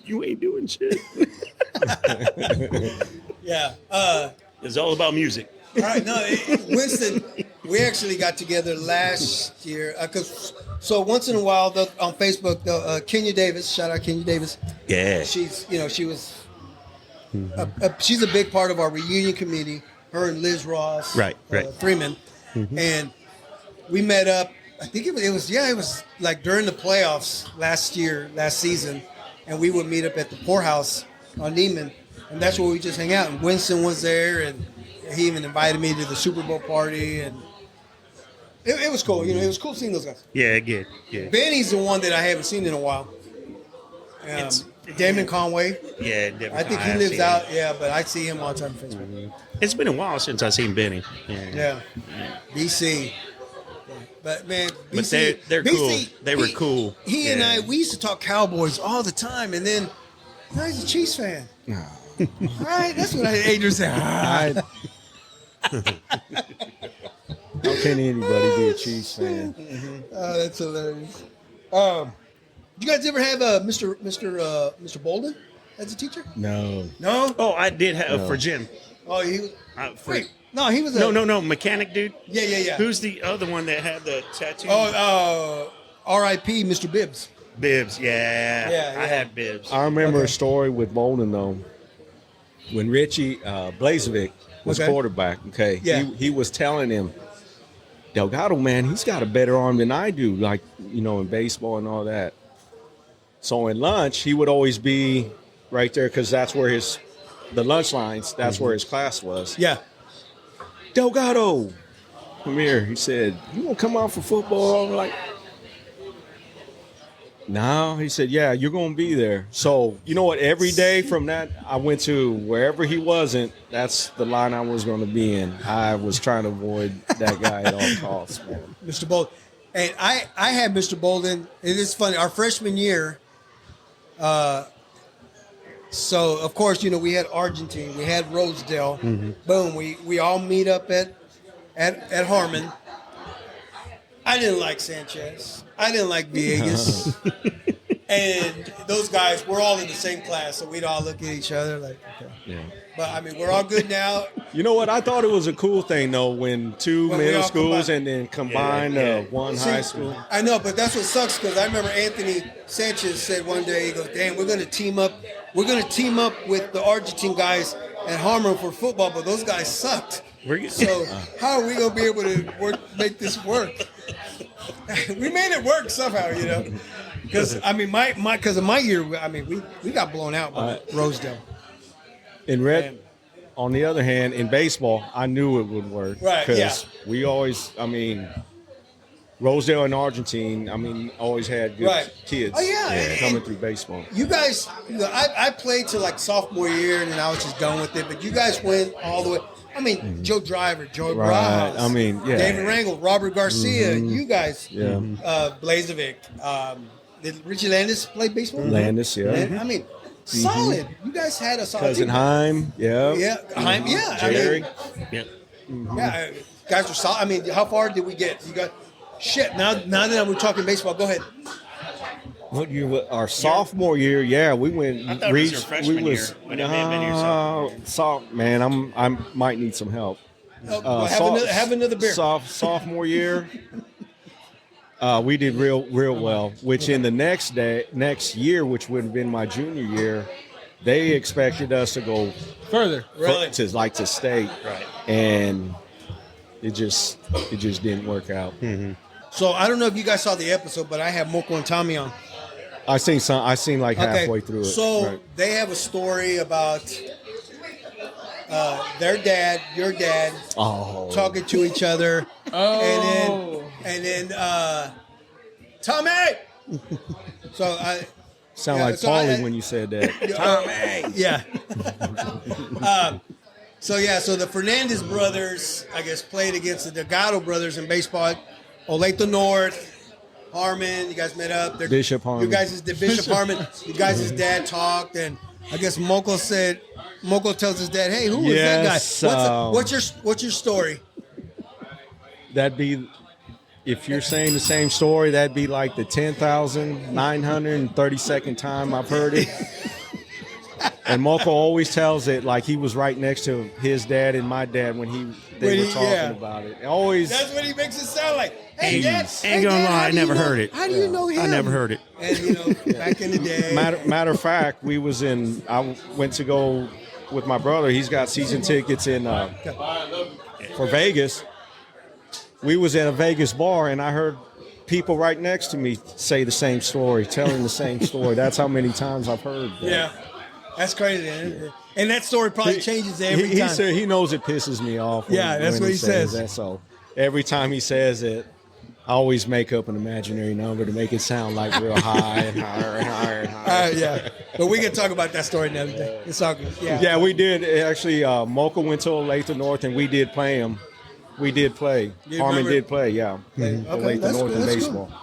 You ain't doing shit. Yeah. It's all about music. All right. No, Winston, we actually got together last year. So once in a while on Facebook, Kenya Davis, shout out Kenya Davis. Yeah. She was, she's a big part of our reunion committee, her and Liz Ross. Right. Freeman. Mm-hmm. And we met up, I think it was like during the playoffs last season. And we would meet up at the poorhouse on Neiman, and that's where we just hang out. And Winston was there, and he even invited me to the Super Bowl party, and it was cool. It was cool seeing those guys. Yeah, good. Yeah. Benny's the one that I haven't seen in a while. Damon Conway. Yeah, definitely. I think he lives out. Yeah, but I see him all the time on Facebook. Mm-hmm. It's been a while since I've seen Benny. Yeah. BC. But man, BC, but they're BC, cool. They were cool. He and I, we used to talk Cowboys all the time, and then now he's a Chiefs fan. All right, that's what Adrian said. How can anybody be a Chiefs fan? Oh, that's hilarious. Did you guys ever have Mr. Bolden as a teacher? No. No. Oh, I did have for Jim. Oh, he was. Wait. No, he was. No, mechanic dude. Yeah. Who's the other one that had the tattoo? R.I.P. Mr. Bibbs. Bibbs. Yeah. I had Bibbs. I remember a story with Bolden though. When Richie Blazovic was quarterback, he was telling him, Delgado, man, he's got a better arm than I do, like, in baseball and all that. So in lunch, he would always be right there because that's where the lunch lines. That's where his class was. Yeah. Delgado, come here. He said, "You gonna come out for football?" I'm like, no. He said, "Yeah, you're gonna be there." So you know what? Every day from that, I went to wherever he wasn't. That's the line I was going to be in. I was trying to avoid that guy at all costs, man. Mr. Bolden. And I had Mr. Bolden. It is funny. Our freshman year, so of course, we had Argentine, we had Rosedale. Boom, we all meet up at Harmon. I didn't like Sanchez. I didn't like Villegas. And those guys, we're all in the same class, so we'd all look at each other like, okay. Yeah. But I mean, we're all good now. You know what? I thought it was a cool thing though when two When we middle all schools combine. and then combine one See, high school. I know, but that's what sucks because I remember Anthony Sanchez said one day, he goes, "Damn, we're going to team up. We're going to team up with the Argentine guys at Harmon for football, but those guys sucked. So how are we going to be able to make this work?" We made it work somehow, Because I mean, because of my year, I mean, we got blown out by Rosedale. In red, on the other hand, in baseball, I knew it would work. Right, yeah. Because we always, Rosedale and Argentine, always had good kids Oh, yeah. coming through baseball. You guys, I played till like sophomore year, and then I was just done with it. But you guys went all the way. I mean, Joe Driver, Joe Right. Braz, David Rangel, Robert Garcia, you guys, Blazovic. Did Richie Landis play baseball? Landis, yeah. I mean, solid. You guys had a solid Cousin team. Heim, yeah. Yeah, Heim, yeah. Jerry. Yep. Yeah, guys were solid. I mean, how far did we get? You got shit. Now that we're talking baseball, go ahead. What year? Our sophomore year, yeah, we went. I thought it was your freshman year, but it may have been your sophomore year. Man, I might need some help. Have another beer. Sophomore year, we did real well. Which in the next year, which would have been my junior year, they expected us to go Further. Really? to state, Right. and it just didn't work out. So I don't know if you guys saw the episode, but I have Moko and Tommy on. I seen like halfway through it. So Right. they have a story about their dad, your dad, talking to each other, and then Tommy. So I sound like Paulie when you said that. Tommy. Yeah. So the Fernandez brothers, I guess, played against the Delgado brothers in baseball. Olathe North, Harmon. You guys met up. Bishop Harmon. You guys did Bishop Harmon. You guys' dad talked, and I guess Moko tells his dad, "Hey, who was that guy? What's your story?" That'd be, if you're saying the same story, that'd be like the 10,932nd time I've heard it. And Moko always tells it like he was right next to his dad and my dad when they were talking about it. Always. That's what he makes it sound like. Hey, Dad. Ain't gonna lie, I never heard it. How do you know him? I never heard it. And back in the day. Matter of fact, I went to go with my brother. He's got season tickets for Vegas. We was at a Vegas bar, and I heard people right next to me say the same story, telling the same story. That's how many times I've heard that. Yeah. That's crazy. And that story probably changes every time. He said he knows it pisses me off. That's what he says. That. So every time he says it, I always make up an imaginary number to make it sound like real high and higher and higher and higher. Yeah. But we can talk about that story another day. It's all good. Yeah. Yeah, we did. Actually, Mocha went to Olathe North, and we did play him. We did play. Harmon did play, yeah. Okay, Olathe that's North cool. in That's baseball. Cool.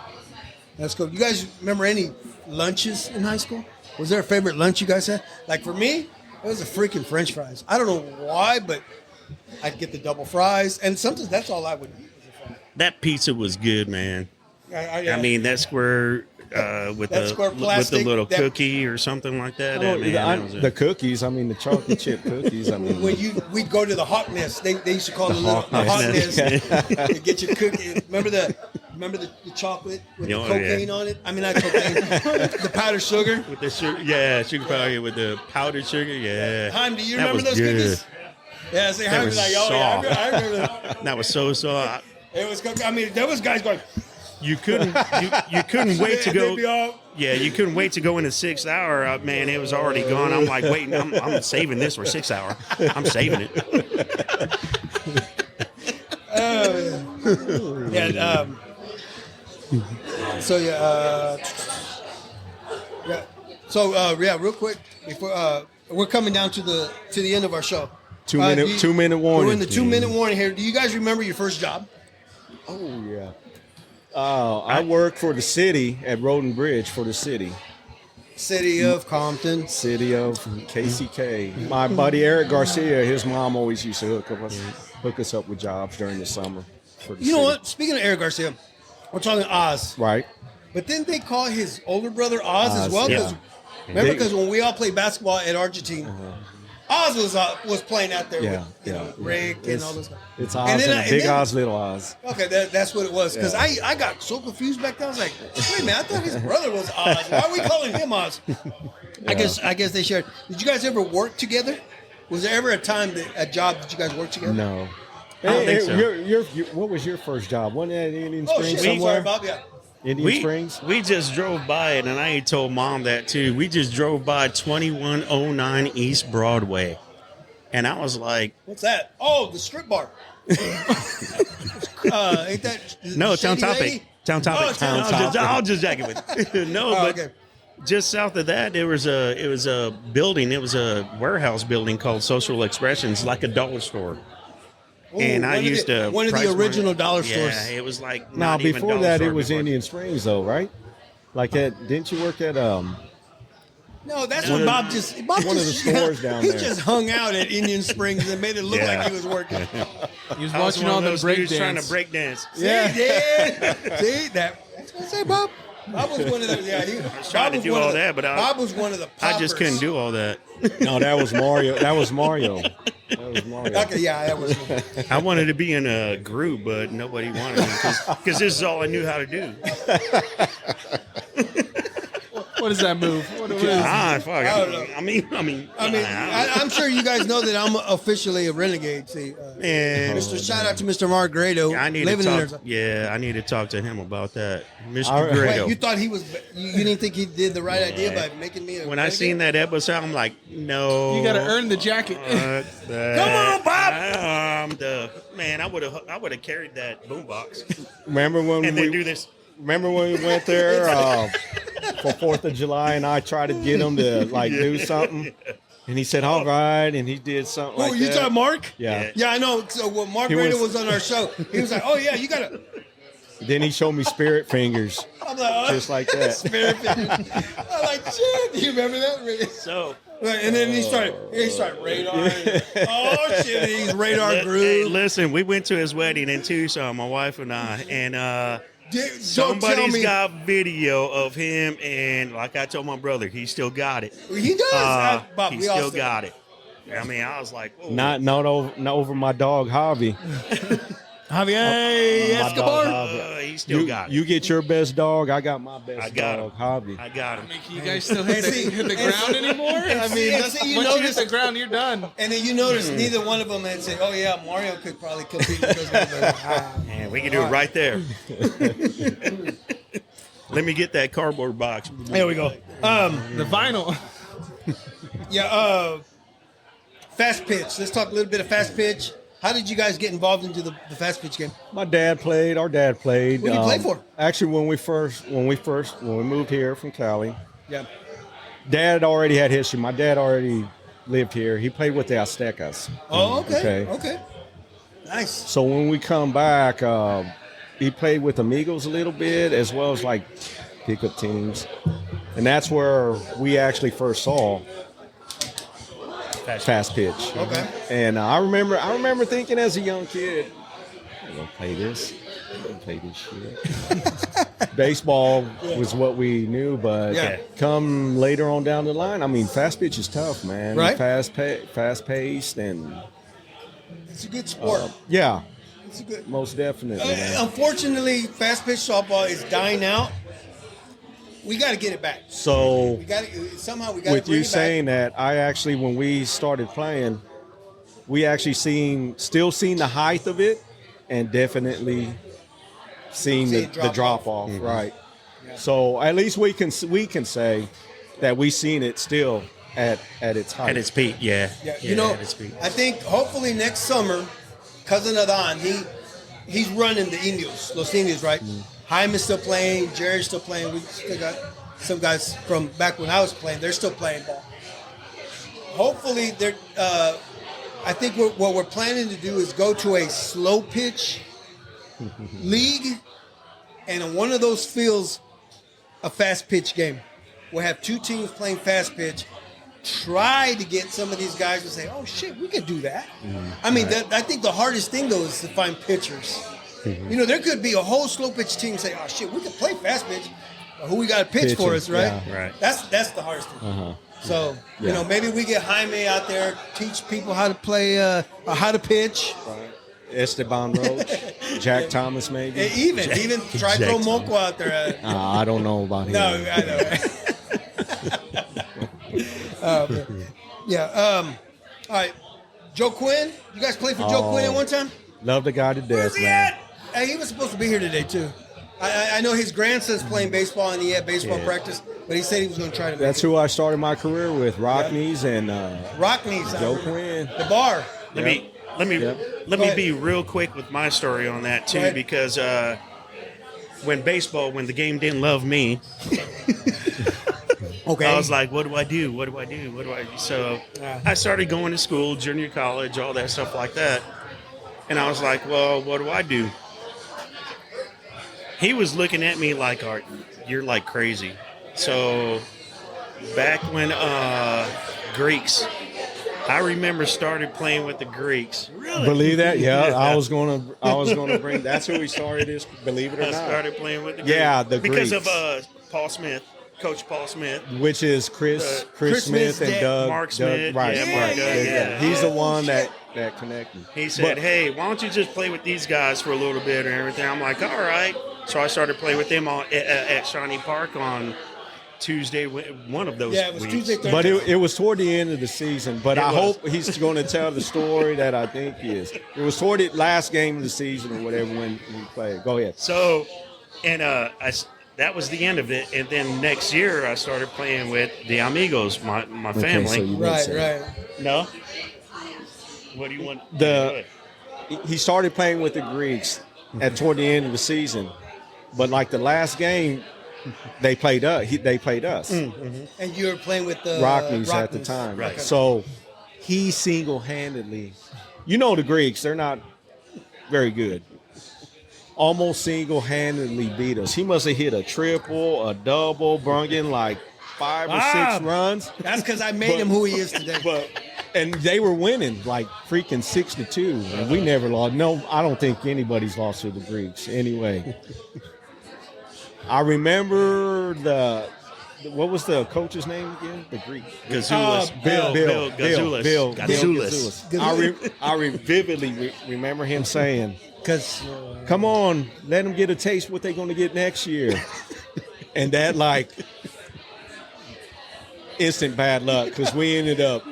That's cool. You guys remember any lunches in high school? Was there a favorite lunch you guys had? Like for me, it was the freaking French fries. I don't know why, but I'd get the double fries, and sometimes that's all I would eat. That pizza was good, man. I mean, that square with That the square with the plastic, little that- cookie or something like that. Oh, That was the cookies, the chocolate chip cookies. When we'd go to the Hawk Nest, they used to call it the Hawk Nest. Nest. To get your cookie. Remember the chocolate with the cocaine on it? I mean, not cocaine, the powdered sugar. with the sugar, sugar powder with the powdered sugar. Yeah. Haim, do you That remember was those good. cookies? Yeah, say Haim was was like, oh yeah, soft. I remember that. That was so soft. It was cookie. I mean, there was guys going, you couldn't wait to go. Yeah, you couldn't wait to go in the 6th hour. Man, it was already gone. I'm like, waiting. I'm saving this for 6th hour. I'm saving it. Yeah. So yeah. Yeah. So yeah, real quick before we're coming down to the end of our show. 2 minute warning. We're in the 2-minute warning here. Do you guys remember your first job? Oh yeah. I worked for the city at Road and Bridge for the city. City of Compton. City of KCK. My buddy Eric Garcia, his mom always used to hook us up with jobs during the summer. For the You know city. what? Speaking of Eric Garcia, we're talking Oz. Right. But didn't they call his older brother Oz as well? yeah. 'Cause remember, because when we all played basketball at Argentine, Oz was playing out there Yeah, with Rick and all those guys. It's Oz And and, then a and big then- Oz, little Oz. Okay, that's what it was. Because Yeah. I got so confused back then. I was like, wait a minute, I thought his brother was Oz. Why are we calling him Oz? I guess they shared. Did you guys ever work together? Was there ever a job that you guys worked together? No. I don't think so. What was your first job? Wasn't that in Indian Oh Springs shit! somewhere? Sorry, Bob. Yeah. Indian Springs? We just drove by it, and I ain't told Mom that too. We just drove by 2109 East Broadway, and I was like, What's that? Oh, the strip bar. Ain't that "No, Shady Town Lady? Topic, Town Topic." Oh, Town Topic. I'll just jack it with. No, Oh, but okay. just south of that, it was a building. It was a warehouse building called Social Expressions, like a dollar store. Ooh, And I one of the- used to one of the price original mine. dollar Yeah, stores. it was like Now, not even before dollar that, store it was before. Indian Springs, though, right? Like didn't you work at No, that's One what of- Bob just. one of the stores down he there. just hung out at Indian Springs and made it look Yeah. like he was working. He was I was watching one all of the those break dudes trying to dance. break dance. Yeah. See that? That's what I say, Bob. Bob was one of the. Yeah, he was trying to do all that, but Bob was one of the. I just poppers. couldn't do all that. No, that was Mario. That was Mario. Okay, yeah, that was. I wanted to be in a group, but nobody wanted me because this is all I knew how to do. What is that move? What is Fuck. I don't know. I mean, I'm sure you guys know that I'm officially a renegade. See, man, shout out to Mr. Mark Grado. I need to living in talk. there. Yeah, I need to talk to him about that, Mr. All right. Grado. Wait, you thought he was? You didn't think he did the right idea by making me a When I renegade? seen that episode, I'm like, no. You got to earn the jacket. Come on, Bob. Man, I would have carried that boombox Remember when and then do this. Remember when we went there for 4th of July and I tried to get him to do something? And he said, all right. And he did something Oh, like you that. talking Mark? Yeah. Yeah, I know. So when Mark He Grado was- was on our show, he was like, "Oh yeah, you gotta." Then he showed me spirit fingers, I'm like, oh, just like that. spirit fingers. I'm like, shit. Do you remember that? So, And then he started radar. Oh shit, he's radar hey, groove. listen, we went to his wedding in Tucson, my wife and I, and Don't tell somebody's me got video of him, and like I told my brother, he still got it. he does. Bob, He we all still said- got it. I mean, I was like, whoa. Not over my dog, Javi. Javier My Escobar. dog, Javi. He still got it. You get your best dog, I got my best I got dog, him. Javi. I got him. You guys still hit the ground anymore? I mean, and see, you once you hit notice- the ground, you're done. And then you notice neither one of them had said, "Oh yeah, Mario could probably compete with those guys." Man, we can do it right there. Let me get that cardboard box. There we go. The vinyl. Yeah. Fast pitch. Let's talk a little bit of fast pitch. How did you guys get involved into the fast pitch game? My dad played. Our dad played. Who did you play for? Actually, when we moved here from Cali, Yeah. Dad already had history. My dad already lived here. He played with the Aztecas. Oh, okay. Okay. Okay. Nice. So when we come back, he played with Amigos a little bit, as well as like pickup teams, and that's where we actually first saw fast pitch. Okay. And I remember thinking as a young kid, I'm gonna play this. I'm gonna play this shit. Baseball was what we knew, but Yeah. come later on down the line, I mean, fast pitch is tough, man. Right. Fast paced, and It's a good sport. yeah, It's a good. most definitely. man. Unfortunately, fast pitch softball is dying out. We got to get it back. So We got to somehow. We got to with bring you it back. saying that, I actually, when we started playing, we actually still seen the height of it, and definitely seen See the it drop drop off, right? So at least we can say that we seen it still at its height. At its peak, yeah. Yeah, at its peak. I think hopefully next summer, cousin Adon, he's running the Indios, Los Indios, right? Jaime's still playing, Jerry's still playing. We still got some guys from back when I was playing. They're still playing ball. Hopefully, they're. I think what we're planning to do is go to a slow pitch league, and in one of those fields, a fast pitch game. We'll have two teams playing fast pitch. Try to get some of these guys to say, "Oh shit, we could do that." I mean, I think the hardest thing though is to find pitchers. There could be a whole slow pitch team say, "Oh shit, we could play fast pitch." Who we got to pitch for us, right? Yeah. Right. That's the hardest thing. So maybe we get Jaime out there, teach people how to play, how to pitch. Right. Esteban Roach, Jack Thomas, maybe. Even try to throw Moco out there. I don't know about him. No, I know. Right? Yeah. All right. Joe Quinn. You guys played for Joe Quinn at one time? Love the guy to death, Where's he man. at? Hey, he was supposed to be here today too. I know his grandson's playing baseball and he had baseball practice, but he said he was going to try to make That's it. who I started my career with, Rockneys and Rockneys. Joe Quinn. The bar. Let me be real quick with my story on that too, because when the game didn't love me, Okay. I was like, what do I do? What do I do? What do I do? So I started going to school, junior college, all that stuff like that. And I was like, well, what do I do? He was looking at me like, you're like crazy. So back when Greeks, I remember started playing with the Greeks. Really? Believe that? Yeah, I was gonna bring. That's who we started this. Believe it or I not. started playing with the Greeks. Yeah, the because Greeks. of Paul Smith, Coach Paul Smith. Which is Chris Chris Smith and Smith's Doug. Mark Smith, Right, yeah, right. yeah. He's the one that connected. He said, But- hey, why don't you just play with these guys for a little bit and everything? I'm like, all right. So I started playing with them at Shawnee Park on Tuesday, one of those Yeah, it was weeks. Tuesday, Thursday. But it was toward the end of the season. But It I was. hope he's going to tell the story that I think he is. It was toward the last game of the season or whatever when we played. Go ahead. So, and that was the end of it. And then next year I started playing with the Amigos, my family. so you- Right. No? What do you want? He started playing with the Greeks toward the end of the season. But like the last game, they played us. They played us. And you were playing with the Rockneys at the time. Right. Okay. So he single-handedly, the Greeks, they're not very good. Almost single-handedly beat us. He must have hit a triple, a double, brung in like 5 or 6 runs. That's because I made him who he is today. And they were winning like freaking 6-2, and we never lost. No, I don't think anybody's lost to the Greeks. Anyway, I remember what was the coach's name again? The Greek. Gazoulis. Bill Gazoulis. Gazoulis. I vividly remember him saying, Because "Come on, let them get a taste what they're going to get next year," and that like instant bad luck because we ended up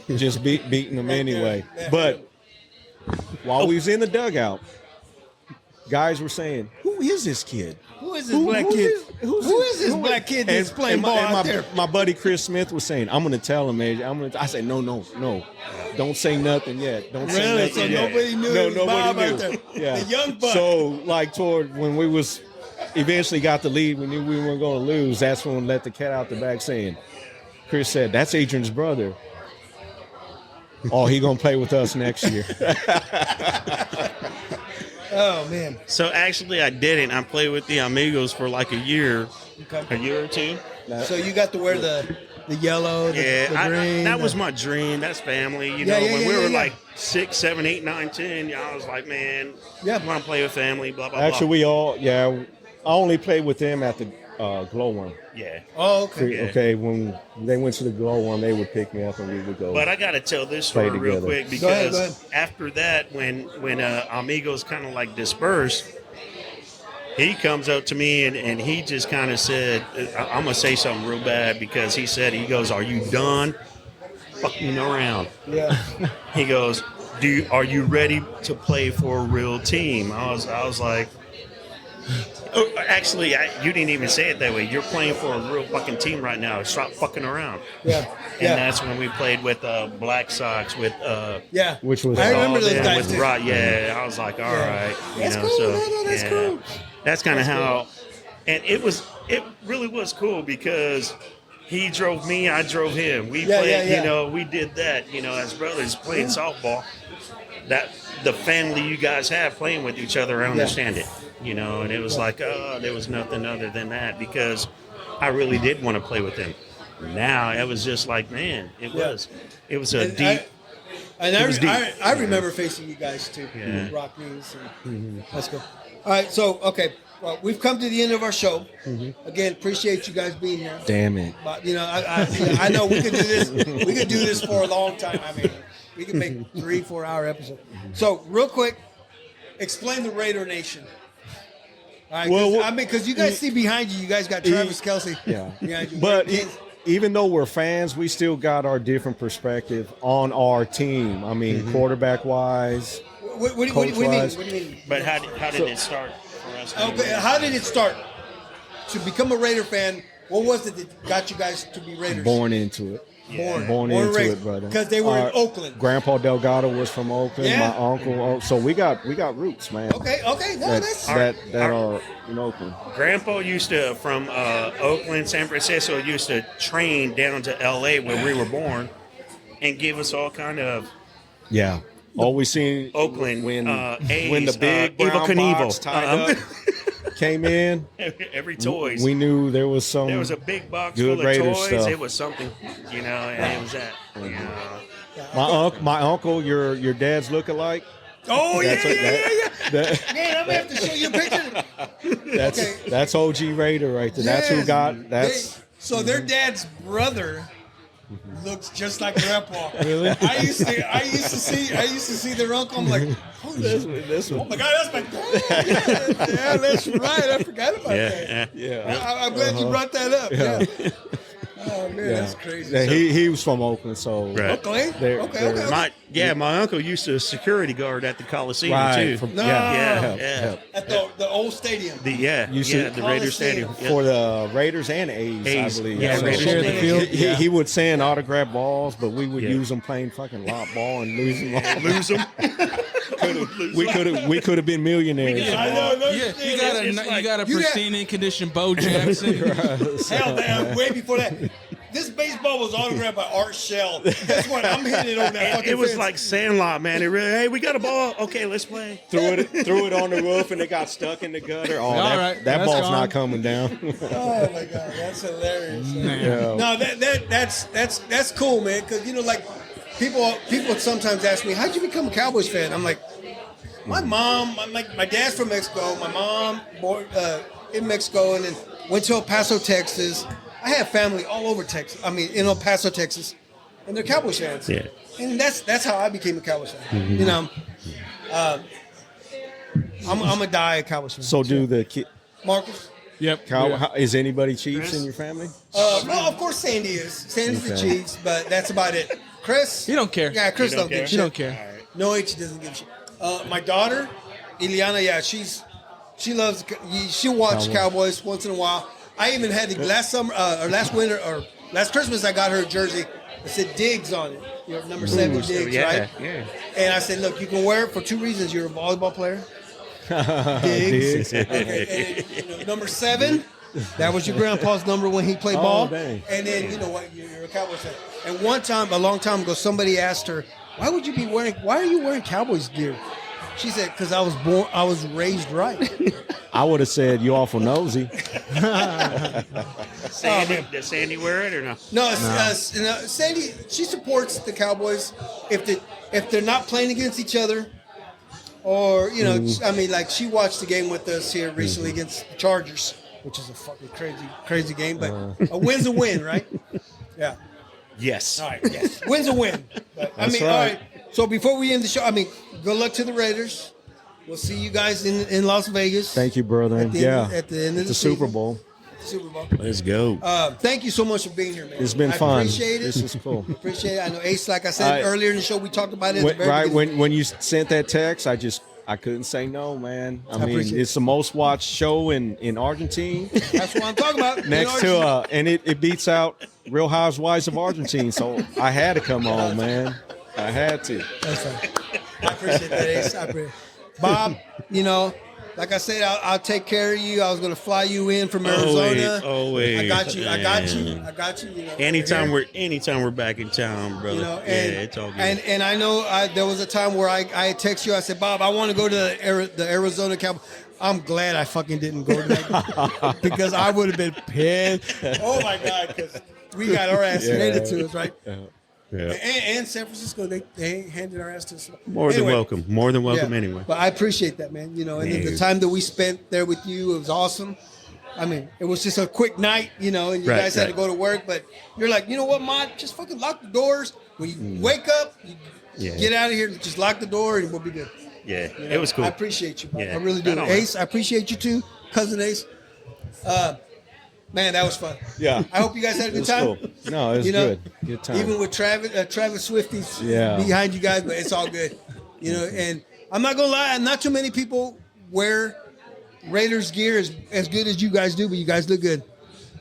just beating them anyway. But while we was in the dugout, guys were saying, "Who is this kid? who is this black kid? Who is this black kid that's playing ball out there? My buddy Chris Smith was saying, "I'm going to tell him, man. I said, no, don't say nothing yet. Don't say Really? nothing So yet." nobody knew No, it was Bob nobody out knew. there. Yeah. The young buck. So like toward when we was eventually got the lead, we knew we weren't going to lose. That's when we let the cat out the bag, saying, Chris said, "That's Adrian's brother. Oh, he gonna play with us next year." Oh, man. So actually I didn't. I played with the Amigos for like a year Okay. or two. So you got to wear the yellow, the green. That was my dream. That's family. You Yeah, know, yeah, when yeah, we were yeah. like 6, 7, 8, 9, 10, I was like, man, Yeah. I want to play with family, blah, blah, Actually, blah. I only played with them at the Glowworm. Yeah. Oh, okay. Yeah. Okay, when they went to the Glowworm, they would pick me up and we would go. But I got to tell this story Play real together. quick Go ahead, because after that, when Amigos kind of like dispersed, he comes up to me and he just kind of said, I'm going to say something real bad because he goes, "Are you done fucking around?" Yeah. He goes, are you ready to play for a real team? I was like, Actually, you didn't even say it that way. You're playing for a real fucking team right now. Stop fucking around. Yeah. And that's when we played with Black Sox with Yeah. Which was I remember those them, guys. with too. Rod. Yeah, I was like, all right, That's cool. No, that's cool. That's kind of how, and it really was cool because he drove me, I drove him. We played, yeah. you know, we did that, you know, as brothers playing softball. That the family you guys have playing with each other, I understand it, you know, and it was like, oh, there was nothing other than that because I really did want to play with him. Now it was just like, man, it was a And deep. I remember facing you guys too. Yeah. Rock News. That's good. All right, so okay, well, we've come to the end of our show. Again, appreciate you guys being here. damn it. But I know we could do this. We could do this for a long time. I mean, we could make 3-4 hour episodes. So real quick, explain the Raider Nation. All right, Well, because you guys see behind you, you guys got Travis Kelce. Yeah. behind you. But even though we're fans, we still got our different perspective on our team. I mean, quarterback wise. what do you mean? coach-wise. What do you mean? But how did it start for us? Okay, how did it start? To become a Raider fan, what was it that got you guys to be Raiders? Born into it. Born and into raised. it, brother. Because they were in Oakland. Grandpa Delgado was from Oakland. Yeah. My uncle. So we got roots, man. Okay, no, that's that are in Oakland. Grandpa used to, from Oakland, San Francisco, used to train down to L.A. where we were born and give us all kind of Yeah. Always seen Oakland when A's, the big Evel brown box Knievel tied up came in. every toys. We knew there was some. There was a big box good full of Raiders toys. stuff. It was something, you know, and it was that. You know. My uncle, your dad's lookalike. Oh yeah. That- Man, I'm gonna have to show you a picture. that's OG Raider right there. That's who Yes. got. That's So their dad's brother looks just like Grandpa. Really? I used to see their uncle. I'm like, holy shit. this Oh one. my God, that's my dad. Yeah, that's right. I forgot about that. Yeah. I'm glad you brought that up. Yeah. Oh man, that's crazy. Yeah, he was from Oakland, so Right. Okay. My uncle used to security guard at the Coliseum Right, too. from- No. Yeah. At the old stadium. You should- the Raiders Stadium. Yeah. for the Raiders and A's, A's. I believe. Yeah, So Raiders Share the and field. He would send autograph balls, but we would Yeah. use them playing fucking lot ball and lose them. all. Lose them. We could have been millionaires. I know. Yeah, you got a pristine in condition Bo Jackson. Hell, man, way before that. This baseball was autographed by Art Shell. That's what I'm hitting it on that fucking It was fence. like Sandlot, man. It really, hey, we got a ball. Okay, let's play. threw it on the roof and it got stuck in the gutter. Oh, All that, right, that that's ball's gone. not coming down. Oh my God, that's hilarious. Yeah. No, that's cool, man. Because like people sometimes ask me, how'd you become a Cowboys fan? I'm like, my mom, my dad's from Mexico. My mom born in Mexico and then went to El Paso, Texas. I have family all over Texas. I mean, in El Paso, Texas, and they're Cowboys fans. Yeah. And that's how I became a Cowboys fan. You know, I'm a die Cowboys fan. So do the kid. Marcus. Yep. Is anybody Chiefs in your family? Well, of course Sandy is. Sandy's the Okay. Chiefs, but that's about it. Chris? He don't care. Yeah, Chris You don't don't give a care? shit. He don't care. No, she doesn't give a shit. My daughter, Ileana, yeah, she loves. She'll watch Cowboys once in a while. I even had the last summer or last winter or last Christmas. I got her a jersey. It said Diggs on it. Number 7 Diggs, right? Yeah. And I said, look, you can wear it for 2 reasons. You're a volleyball player. Diggs. Okay, and, number 7. That was your grandpa's number when he played ball. Dang. And then you know what? You're a Cowboys fan. And one time, a long time ago, somebody asked her, why are you wearing Cowboys gear? She said, because I was raised right. I would have said you awful nosy. Does Sandy wear it or no? No, Sandy, she supports the Cowboys if they're not playing against each other, or I mean, like she watched the game with us here recently against the Chargers, which is a fucking crazy game, but a win's a win, right? Yeah. Yes. All right. Yes. Win's a win. But, I mean, right. all right. So before we end the show, I mean, good luck to the Raiders. We'll see you guys in Las Vegas. Thank you, brother. At the end of the Super season. Bowl. Super Bowl. Let's go. Thank you so much for being here, man. It's been I fun. Appreciate it. This is cool. Appreciate it. I know Ace, like I said earlier in the show, we talked about it. At the very Right beginning. when you sent that text, I couldn't say no, man. I mean, appreciate it's the most watched show in Argentina. That's what I'm talking about. Next to and it beats out Real Housewives of Argentina. So I had to come on, man. I had to. That's fine. I appreciate that, Ace. I appreciate it. Bob, like I said, I'll take care of you. I was going to fly you in from Arizona. Always. I got you. Anytime we're back in town, brother. It's all good. And I know there was a time where I text you. I said, Bob, I want to go to the Arizona Cowboys. I'm glad I fucking didn't go to that because I would have been pissed. Oh my God, because we got our ass handed to us, right? Yeah. And San Francisco, they handed our ass to us. More than welcome anyway. But I appreciate that, man. And then the time that we spent there with you, it was awesome. I mean, it was just a quick night, and you guys had to go to work. But you're like, you know what, Mod? Just fucking lock the doors. When you wake up, you get out of here, just lock the door, and we'll be good. Yeah, it was cool. I appreciate you, man. Yeah. I really do. Ace, I appreciate you too, cousin Ace. Man, that was fun. Yeah. I hope you guys had a good time. Cool. No, it was good. Good time. Even with Travis Swifties behind you guys, but it's all good. And I'm not gonna lie, not too many people wear Raiders gear as good as you guys do, but you guys look good.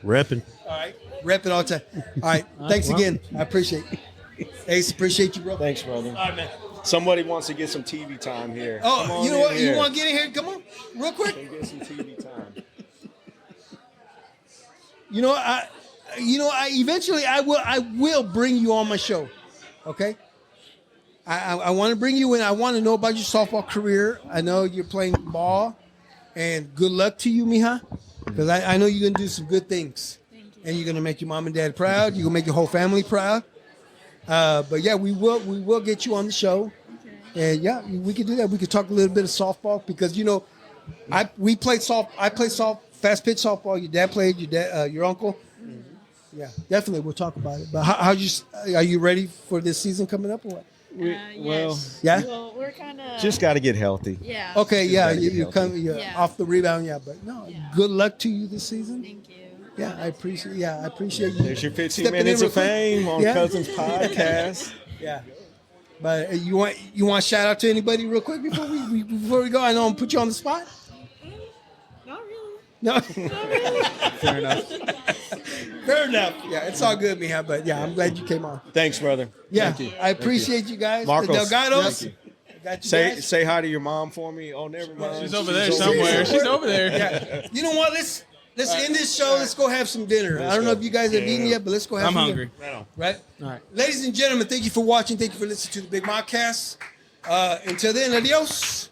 Repping. All right. Rep it all the time. All right. Thanks again. I appreciate it. Ace, appreciate you, bro. Thanks, brother. All right, man. Somebody wants to get some TV time here. Oh, you know what? You want to get in here? Come on, real quick. Get some TV time. Eventually I will bring you on my show. Okay. I want to bring you in. I want to know about your softball career. I know you're playing ball, and good luck to you, mija, because I know you're gonna do some good things. Thank you. And you're gonna make your mom and dad proud. You're gonna make your whole family proud. But yeah, we will get you on the show, and yeah, we could do that. We could talk a little bit of softball because I played fast pitch softball. Your dad played. Your uncle. Mm-hmm. Yeah, definitely. We'll talk about it. But are you ready for this season coming up or what? Yes. Yeah. Well, we're kind of Just got to get healthy. Yeah. Okay. Yeah. gotta get You're healthy. off the rebound. Yeah. But no. Yeah. Good luck to you this season. Thank you. Yeah, I appreciate you. There's your 15 stepping in minutes real of quick. fame on Yeah. Cousins Podcast. Yeah. But you want to shout out to anybody real quick before we go? I know I'm put you on the spot. Not really. No. Fair enough. Fair enough. Yeah, it's all good, Mija. But yeah, I'm glad you came on. Thanks, brother. Yeah, Thank you. I appreciate you guys. Marcos, Delgados. thank I got you Say guys. say hi to your mom for me. Oh, never mind. She's over there somewhere. She's over there. Yeah. You know what? Let's end this show. Let's go have some dinner. I don't know if you guys have eaten yet, but let's go have I'm some hungry. dinner. Right? All right. Ladies and gentlemen, thank you for watching. Thank you for listening to the Big Modcast. Until then, adios.